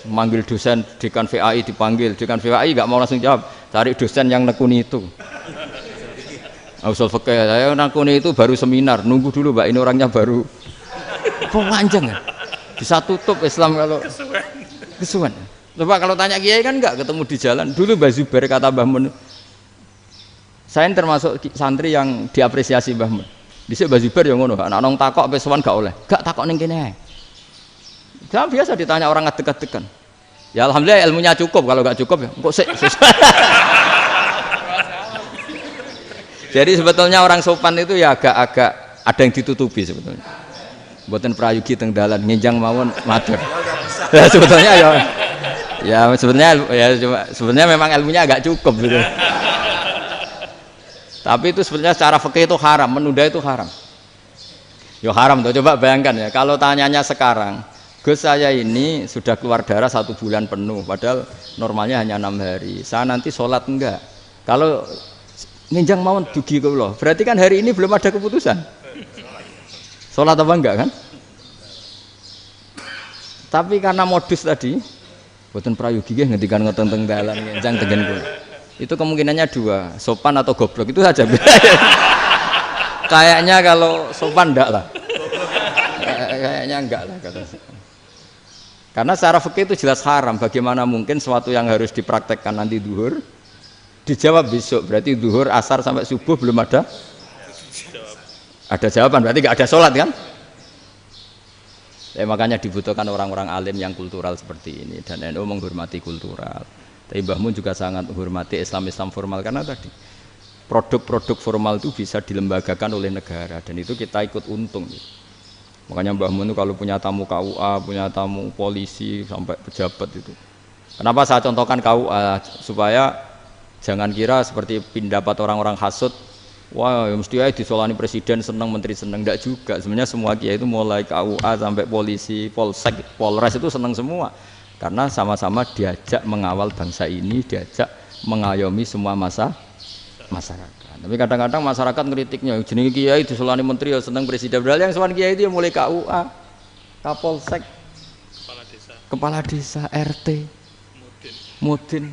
Manggil dosen dekan VAI dipanggil, dekan VAI nggak mau langsung jawab, cari dosen yang nekuni itu. Usul fikih saya nekuni itu baru seminar, nunggu dulu mbak ini orangnya baru. Panjang kan? Bisa tutup Islam kalau kesuwen. Coba kalau tanya kiai kan enggak ketemu di jalan. Dulu Mbah Zubair kata Mbah Mun. Saya termasuk santri yang diapresiasi Mbah Mun. Dhisik Mbah Zubair ya ngono, anak nong takok pe sowan gak oleh. Gak takok ning kene ae. Jangan biasa ditanya orang ngadeg-adegan. Ya alhamdulillah ilmunya cukup, kalau gak cukup ya kok sik. Jadi sebetulnya orang sopan itu ya agak-agak ada yang ditutupi sebetulnya. Mboten prayogi teng dalan ngenjang mawon matur. Ya sebetulnya ya sebenarnya memang ilmunya agak cukup gitu. Tapi itu sebenarnya secara fikih itu haram, menunda itu haram. Ya haram tuh, coba bayangkan ya, kalau tanyanya sekarang, Gus saya ini sudah keluar darah 1 bulan penuh, padahal normalnya hanya 6 hari. Saya nanti sholat enggak? Kalau nginjang mawon dugi kula, berarti kan hari ini belum ada keputusan. Sholat apa enggak kan? Tapi karena modus tadi, boten prayogi nggih ngendikan ngoten teng dalan nginjang tengen kula. Itu kemungkinannya 2, sopan atau goblok, itu saja. Kayaknya kalau sopan enggak lah. Kayaknya enggak lah kata saya. Karena secara fikih itu jelas haram. Bagaimana mungkin sesuatu yang harus dipraktekkan nanti duhur dijawab besok, berarti duhur, asar sampai subuh belum ada jawaban, berarti enggak ada sholat kan? Makanya dibutuhkan orang-orang alim yang kultural seperti ini, dan NU menghormati kultural. Tapi Mbah Mun juga sangat menghormati Islam formal, karena tadi produk-produk formal itu bisa dilembagakan oleh negara, dan itu kita ikut untung gitu. Makanya Mbah Mun itu kalau punya tamu KUA, punya tamu polisi sampai pejabat itu. Kenapa saya contohkan KUA? Supaya jangan kira seperti pendapat orang-orang hasud, wah ya mesti aja disolani presiden seneng, menteri seneng. Enggak juga. Sebenarnya semua kiai itu mulai KUA sampai polisi, polsek, polres itu seneng semua. Karena sama-sama diajak mengawal bangsa ini, diajak mengayomi semua masyarakat. Tapi kadang-kadang masyarakat ngeritiknya, jenenge kiai disolani menteri ya seneng presiden. Padahal yang sowan kiai itu ya mulai KUA, Kapolsek, kepala desa, RT, mudin.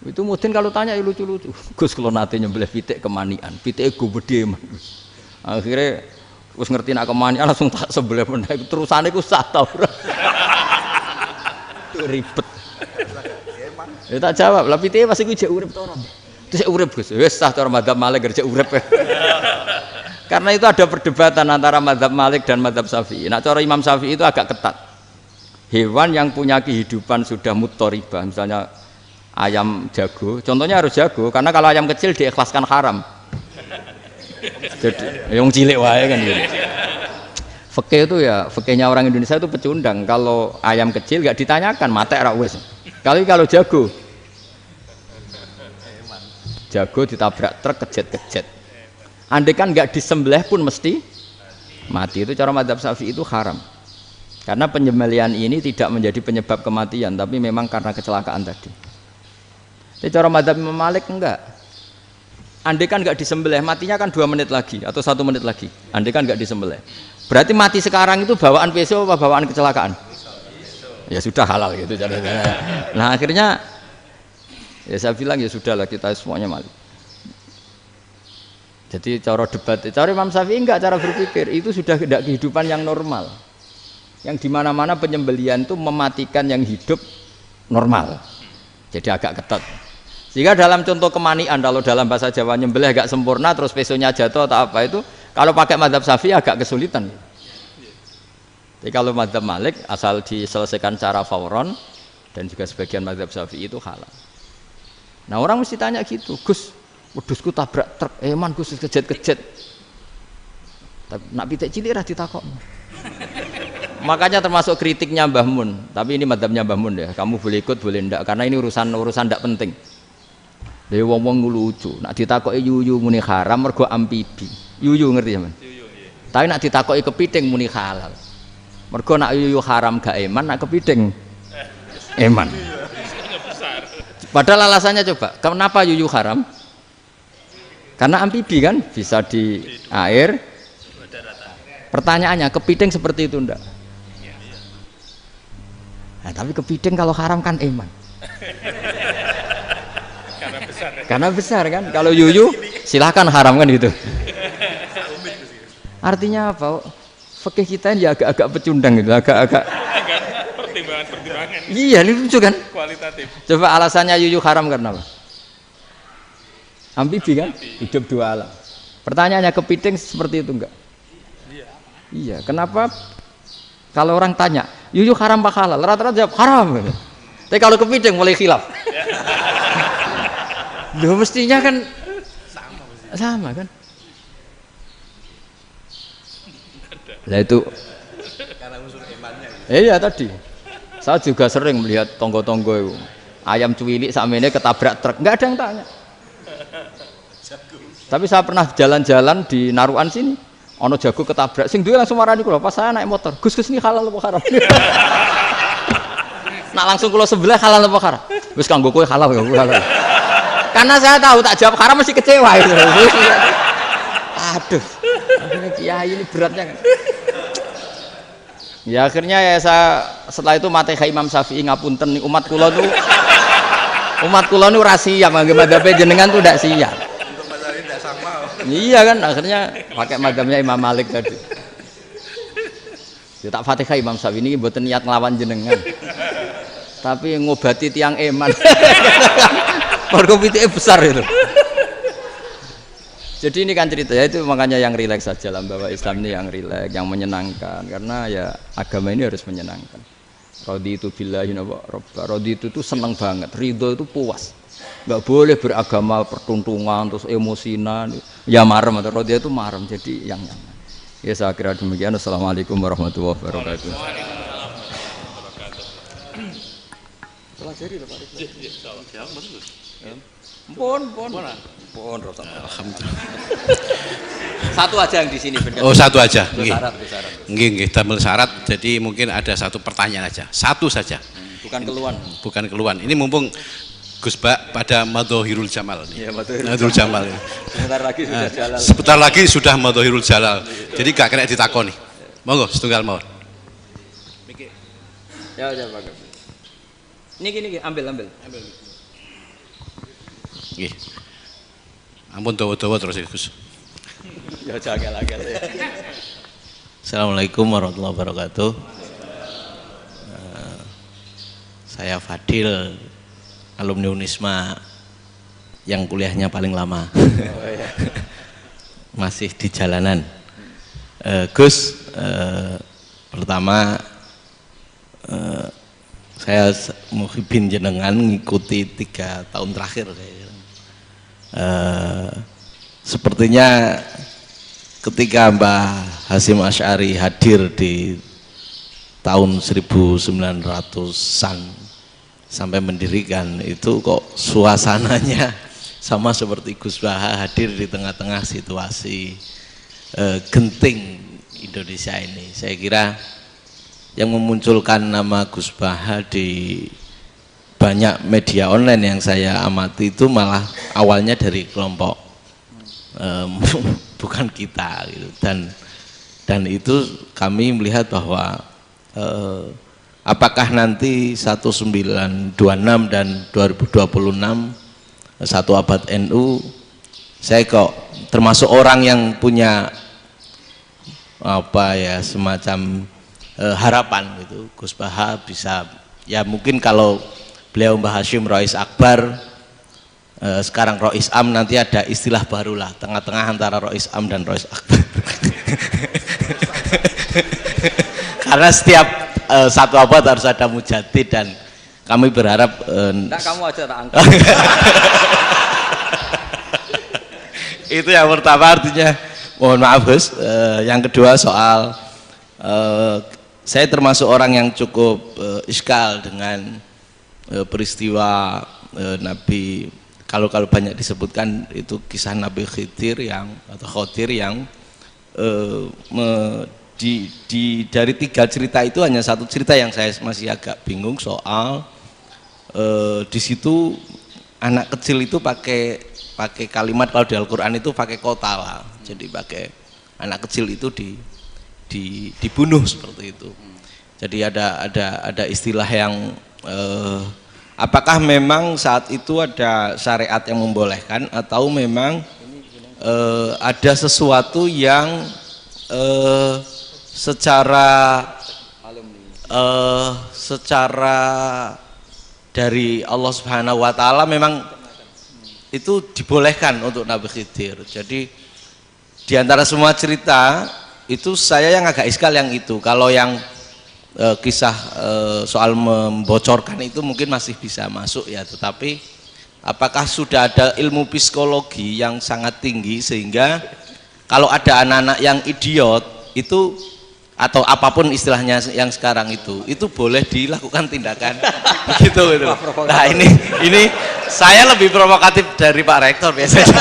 Itu mudin kalau tanya ya lucu-lucu. Gus kalau nate nyembelih pitik kemanian, pitike go gedhe man. Akhirnya wis ngerti nak kemanian langsung tak sebelah meneh. Terusane ku sah ta ora. Ribet. Ya tak jawab, lah pitike pas iku jek urip to ora? Terus urip Gus. Wis sah cara madzhab Malik jek urip. Karena itu ada perdebatan antara madzhab Malik dan madzhab Syafi'i. Nah, cara Imam Syafi'i itu agak ketat. Hewan yang punya kehidupan sudah mutharibah, misalnya ayam jago, contohnya harus jago, karena kalau ayam kecil diikhlaskan haram. Jadi yang cilik wae kan gitu. Fikih itu ya, fikihnya orang Indonesia itu pecundang. Kalau ayam kecil gak ditanyakan, mate ra wis. Kalau jago ditabrak truk kejet-kejet. Andai kan gak disembelih pun mesti mati. Itu cara madzhab Syafi'i itu haram. Karena penyembelihan ini tidak menjadi penyebab kematian, tapi memang karena kecelakaan tadi. Tapi cara madzhab Imam Malik enggak. Andai kan gak disembelih, matinya kan 2 menit lagi atau 1 menit lagi. Andai kan gak disembelih. Berarti mati sekarang itu bawaan pisau apa bawaan kecelakaan? Ya sudah halal gitu caranya. Nah akhirnya ya saya bilang ya sudahlah kita semuanya mati. Jadi cara debat, cara Imam Syafi'i enggak, cara berpikir itu sudah tidak kehidupan yang normal. Yang dimana-mana penyembelihan itu mematikan yang hidup normal. Jadi agak ketat. Sehingga dalam contoh kemanian, kalau dalam bahasa Jawa nyembelih agak sempurna terus pesonya jatuh atau apa itu, kalau pakai madzhab Syafi'i agak kesulitan. Jadi kalau madzhab Malik asal diselesaikan secara fauron, dan juga sebagian madzhab Syafi'i itu halal. Nah orang mesti tanya gitu, Gus, wedhusku tabrak truk, man Gus kejet-kejet. Tapi nak pitik cilik ra ditakok. Makanya termasuk kritiknya Mbah Mun, tapi ini madzhabnya Mbah Mun ya. Kamu boleh ikut boleh ndak, karena ini urusan ndak penting. Lha wong-wong lucu, nak ditakoki yuyu muni haram mergo amfibi. Yuyu ngerti sampean? Yuyu nggih. Tapi nak ditakoki kepiting muni halal. Mergo nak yuyu haram gak eman, nak kepiting eman. Padahal alasannya coba, kenapa yuyu haram? Karena amfibi kan, bisa di air. Pertanyaannya, kepiting seperti itu ndak? Nah, tapi kepiting kalau haram kan eman. Karena besar kan. Kalau yuyu silahkan haram kan gitu. Artinya apa? fikih kita ya agak-agak pecundang gitu, agak-agak pertimbangan. Iya, ini lucu kan? Kualitatif. Coba alasannya yuyu haram karena apa? Amfibi kan? Hidup dua alam. Pertanyaannya kepiting seperti itu enggak? Iya. Kenapa kalau orang tanya, yuyu haram apa halal? Rata-rata jawab haram. Tapi kalau kepiting mulai khilaf. Loh mestinya kan sama kan? Lah itu karena unsur imannya. Iya tadi. Saya juga sering melihat tonggo-tonggo itu. Ayam cuwilik sakmene ketabrak truk, enggak ada yang tanya. Tapi saya pernah jalan-jalan di Naruan sini, ono jago ketabrak, sing duwe langsung marani kula pas saya naik motor. Gus ini halal apa haram? Nak langsung kula sebelah halal apa haram? Wis kanggo kowe halal ya halal. Karena saya tahu tak jawab haram mesti kecewa itu. Aduh, akhirnya kiai ini beratnya kan. Ya akhirnya ya saya setelah itu Fatihah Imam Syafi'i ngapunten umat kula tuh ora siap madzhab jenengan tuh ndak siap. Iya kan akhirnya pakai madzhabnya Imam Malik tadi. Ya tak Fatihah Imam Syafi'i ini mboten niat nglawan jenengan. Tapi ngobati tiang eman. Mergo pitike besar itu. Jadi ini kan cerita ya itu makanya yang rileks saja lah bahwa Islam ini yang rileks, yang menyenangkan karena ya agama ini harus menyenangkan. Raditu billahi robba. Raditu itu senang banget, ridho itu puas. Enggak boleh beragama pertuntungan terus emosinan. Ya marem atau raditu itu marem jadi yang nyaman. Ya saya kira demikian. Assalamualaikum warahmatullahi wabarakatuh. Pelajari lho Pak. Insyaallah. Pon. Alhamdulillah. Satu aja yang di sini benar. Oh, satu aja. Nggih. Nggih. Damel syarat. Jadi mungkin ada satu pertanyaan aja. Satu saja. Bukan keluhan. Ini mumpung Gus Bak pada Madhohirul Jamal. Iya, Madhohirul Jamal. Sebentar lagi sudah Madhohirul Jalal. Jadi gak kena ditakoni. Monggo setunggal mawon. Ya, bagus. Ini gini, ambil. Nggih. Ampun dawa-dawa terus Gus. Ya jaga-jaga ya. Assalamualaikum warahmatullahi wabarakatuh. Saya Fadil, alumni Unisma yang kuliahnya paling lama. Masih di jalanan. Gus, pertama saya muhibin jenengan ngikuti 3 tahun terakhir kayaknya. Sepertinya ketika Mbah Hasyim Asy'ari hadir di tahun 1900-an sampai mendirikan itu kok suasananya sama seperti Gus Baha hadir di tengah-tengah situasi genting Indonesia ini. Saya kira yang memunculkan nama Gus Baha di banyak media online yang saya amati itu malah awalnya dari kelompok bukan kita gitu. Dan itu kami melihat bahwa apakah nanti 1926 dan 2026 satu abad NU, saya kok termasuk orang yang punya apa ya semacam harapan gitu Gus Baha bisa ya mungkin kalau beliau Mbah Hasyim Rois Akbar, sekarang Rois Am, nanti ada istilah baru lah, tengah-tengah antara Rois Am dan Rois Akbar. Karena setiap satu abad harus ada mujadid dan kami berharap. Nah, kamu aja tak angkat. Itu yang pertama, artinya mohon maaf Gus. Yang kedua soal saya termasuk orang yang cukup iskal dengan peristiwa Nabi, kalau banyak disebutkan itu kisah Nabi Khidir atau Khodir yang dari 3 cerita itu hanya satu cerita yang saya masih agak bingung soal di situ anak kecil itu pakai kalimat, kalau di Al-Quran itu pakai kotala, jadi pakai anak kecil itu dibunuh seperti itu. Jadi ada istilah yang apakah memang saat itu ada syariat yang membolehkan atau memang ada sesuatu yang secara dari Allah Subhanahu wa taala memang itu dibolehkan untuk Nabi Khidir. Jadi di antara semua cerita itu saya yang agak iskal yang itu. Kalau yang kisah soal membocorkan itu mungkin masih bisa masuk ya, tetapi apakah sudah ada ilmu psikologi yang sangat tinggi sehingga kalau ada anak-anak yang idiot itu atau apapun istilahnya yang sekarang itu boleh dilakukan tindakan begitu gitu. Nah ini saya lebih provokatif dari Pak Rektor biasanya.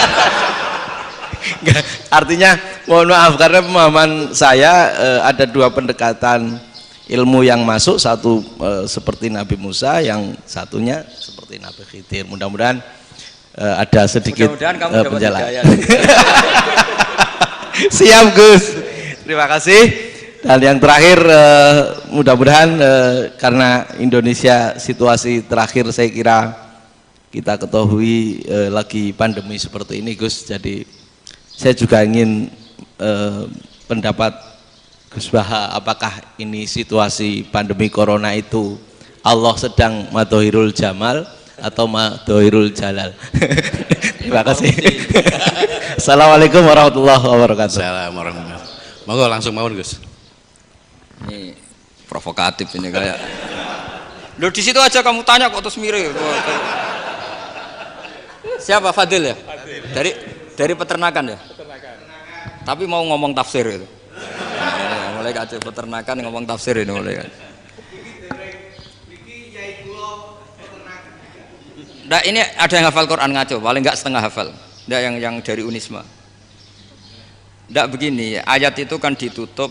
Artinya mohon maaf karena pemahaman saya ada dua pendekatan ilmu yang masuk, satu seperti Nabi Musa, yang satunya seperti Nabi Khidir. Mudah-mudahan ada sedikit penjelasan. Siap Gus, terima kasih. Dan yang terakhir mudah-mudahan karena Indonesia situasi terakhir saya kira kita ketahui lagi pandemi seperti ini Gus, jadi saya juga ingin pendapat Gus Baha, apakah ini situasi pandemi corona itu Allah sedang madhohirul jamal atau madhohirul jalal? Terima kasih. Assalamualaikum warahmatullahi wabarakatuh. Assalamualaikum warahmatullahi wabarakatuh. Monggo langsung mawon Gus. Ini provokatif ini kayak. Loh di situ aja kamu tanya kok terus mirip. Siapa Fadil ya? Dari peternakan ya? Tapi mau ngomong tafsir itu. Mulai kacau peternakan ngomong tafsir ini mulai kan. Nah ini ada yang hafal Quran ngaco, paling enggak setengah hafal. Nggak yang dari Unisma. Nggak begini, ayat itu kan ditutup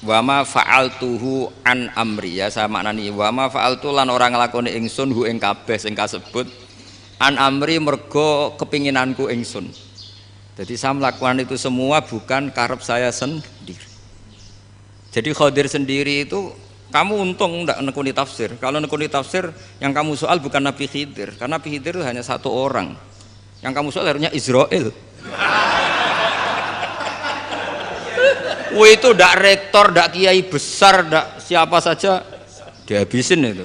wama fa'altuhu an amri, ya saya maknani wama fa'altu lan orang nglakoni ingsun hu ing kabeh sing kasebut an amri mergo kepinginanku ingsun. Jadi saya melakukan itu semua bukan karep saya sendiri. Jadi Khadir sendiri itu kamu untung enggak nekuni tafsir. Kalau nekuni tafsir yang kamu soal bukan Nabi Khidir, karena Nabi Khidir itu hanya satu orang. Yang kamu soal harusnya Israel. Wih itu ndak rektor, ndak kiai besar, ndak siapa saja dihabisin itu.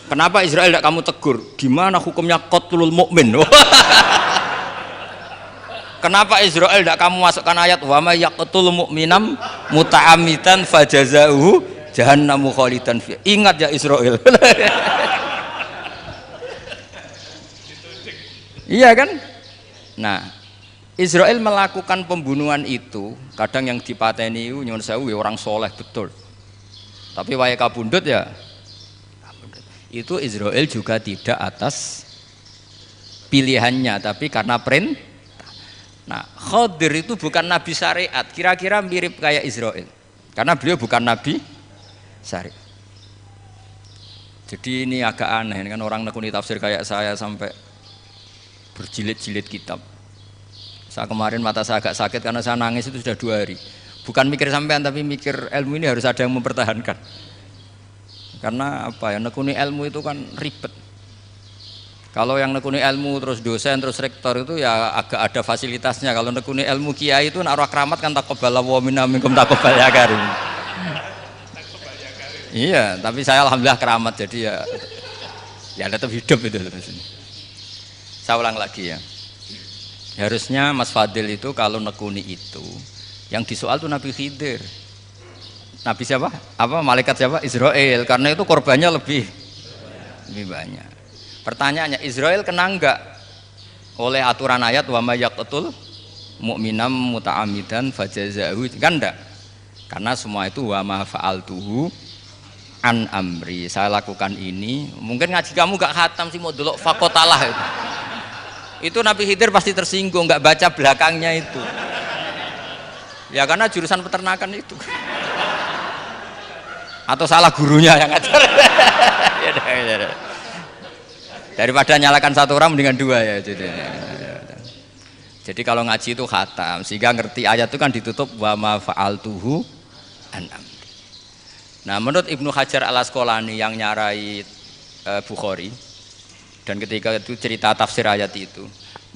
Kenapa Israel ndak kamu tegur? Gimana hukumnya qatlul mukmin? Kenapa Israel ndak kamu masukkan ayat wa may yaqtul mu'minam muta'ammidan fajazauhu jahannamu khalidan fi. Ingat ya Israel. Iya kan? Nah, Israel melakukan pembunuhan itu, kadang yang dipateni nyuwun sewu orang soleh betul. Tapi wae kabundut ya. Itu Israel juga tidak atas pilihannya, tapi karena perintah. Nah, Khadir itu bukan nabi syariat, kira-kira mirip kayak Israel. Karena beliau bukan nabi syariat. Jadi ini agak aneh kan orang nekuni tafsir kayak saya sampai berjilid-jilid kitab. Saya kemarin mata saya agak sakit karena saya nangis itu sudah 2 hari. Bukan mikir sampean tapi mikir ilmu ini harus ada yang mempertahankan. Karena apa ya, nekuni ilmu itu kan ribet. Kalau yang nekuni ilmu terus dosen terus rektor itu ya agak ada fasilitasnya. Kalau nekuni ilmu kiai itu naruh keramat kan taqabbala wa minna minkum taqabbal ya karim. Iya, tapi saya alhamdulillah keramat jadi ya tetap hidup itu. Saya ulang lagi ya. Harusnya Mas Fadil itu kalau nekuni itu yang disoal tuh Nabi Khidir. Nabi siapa? Apa malaikat siapa? Israel. Karena itu korbannya lebih banyak. Pertanyaannya, Israel kena enggak oleh aturan ayat wa may yaqtul mu'minam muta'ammidan fajazahu? Kan enggak. Karena semua itu wa ma fa'altuhu an amri. Saya lakukan ini. Mungkin ngaji kamu enggak khatam sih mau delok fakotalah itu. Itu Nabi Khidir pasti tersinggung, enggak baca belakangnya itu. Ya karena jurusan peternakan itu. Atau salah gurunya yang ngajar. Ya. Daripada nyalakan satu orang mendingan 2 ya. Jadi kalau ngaji itu khatam sehingga ngerti ayat itu kan ditutup wa ma fa'altuhu an amri. Nah, menurut Ibnu Hajar Al-Asqalani yang nyarai Bukhari dan ketika itu cerita tafsir ayat itu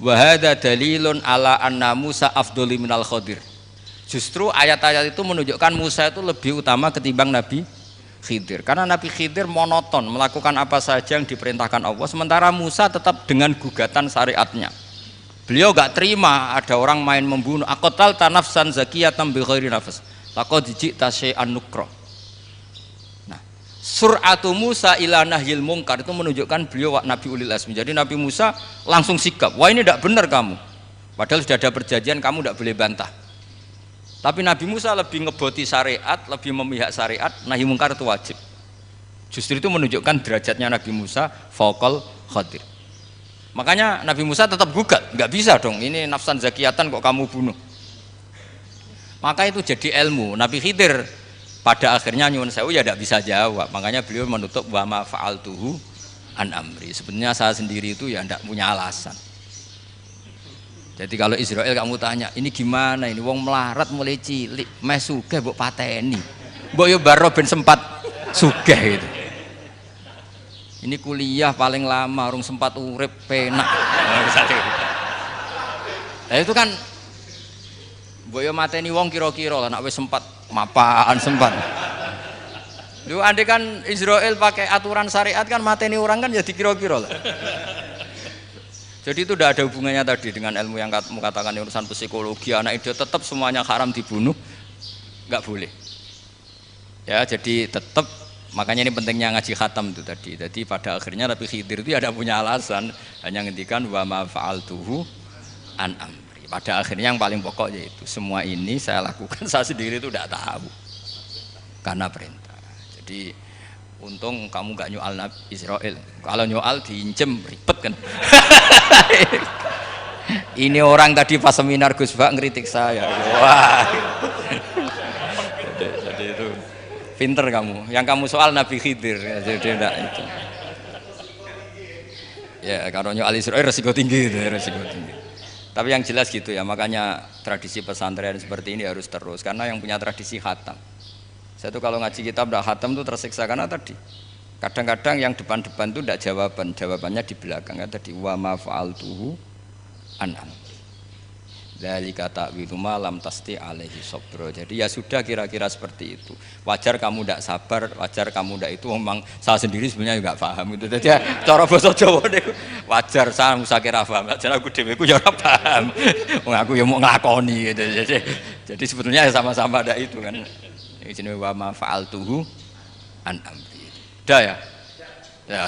Wa hadza dalilun ala anna Musa afdhalu minal Khadir. Justru ayat-ayat itu menunjukkan Musa itu lebih utama ketimbang Nabi Khidir. Karena Nabi Khidir monoton melakukan apa saja yang diperintahkan Allah, sementara Musa tetap dengan gugatan syariatnya. Beliau gak terima ada orang main membunuh. Aqtal tanafsan zakiyatan bi ghairi nafas. Laqad ji'ta syai'an nukra. Nah, sur'atu Musa ila nahyil munkar itu menunjukkan beliau Nabi ulil azmi. Jadi Nabi Musa langsung sikap, wah ini tidak benar kamu. Padahal sudah ada perjanjian, kamu tidak boleh bantah. Tapi Nabi Musa lebih ngeboti syariat, lebih memihak syariat, nahi munkar itu wajib. Justru itu menunjukkan derajatnya Nabi Musa fauqal Khadir. Makanya Nabi Musa tetap gugat, nggak bisa dong, ini nafsan zakiyatan kok kamu bunuh. Maka itu jadi ilmu. Nabi Khidir pada akhirnya nyuwun sewu ya tidak bisa jawab. Makanya beliau menutup wa ma fa'altuhu an amri. Sebenarnya saya sendiri itu ya tidak punya alasan. Jadi kalau Israel kamu tanya, ini gimana ini wong melarat mulai cilik, meh sugih mbok pateni. Mbok yo baro ben sempat sugih gitu. Ini kuliah paling lama, urung sempat urip penak. Nah itu kan boyo mateni wong kira-kira lah, nak wis sempat mapan sempat. Lu andai kan Israel pakai aturan syariat kan mateni orang kan ya dikira-kira lah. Jadi itu tidak ada hubungannya tadi dengan ilmu yang kamu katakan urusan psikologi, anak itu tetap semuanya haram dibunuh, nggak boleh. Ya jadi tetap. Makanya ini pentingnya ngaji khatam itu tadi. Jadi pada akhirnya Nabi Khidir itu ada punya alasan, hanya ngendikan wa ma fa'altuhu an amri. Pada akhirnya yang paling pokok yaitu semua ini saya lakukan, saya sendiri itu tidak tahu karena perintah. Jadi untung kamu nggak nyoal Nabi Israel. Kalau nyoal diincem ribet kan. Ini orang tadi pas seminar Gus Bak ngeritik saya. Wah. Jadi itu pinter kamu, yang kamu soal Nabi Khidir, jadi tidak itu. Ya kalau nyoal Israel resiko tinggi itu, resiko tinggi. Tapi yang jelas gitu ya, makanya tradisi pesantren seperti ini harus terus, karena yang punya tradisi khatam. Saya tuh kalau ngaji kitab udah khatam tuh tersiksa karena tadi. Kadang-kadang yang depan-depan tuh tidak jawabannya di belakang ya tadi wa ma fa'altuhu an amri. Dzalika ta'wilu ma lam tasti alaihi sabra. Jadi ya sudah kira-kira seperti itu. Wajar kamu tidak sabar, wajar kamu tidak itu memang saya sendiri sebenarnya juga paham itu. Jadi cara basa Jawa niku wajar saya musakira paham. Jadi aku dhewe ku ya ora paham. Wong aku ya mau nglakoni gitu. Jadi sebetulnya sama-sama ada itu kan. Ini jenenge wa ma fa'altuhu an amri. Dah ya. Ya.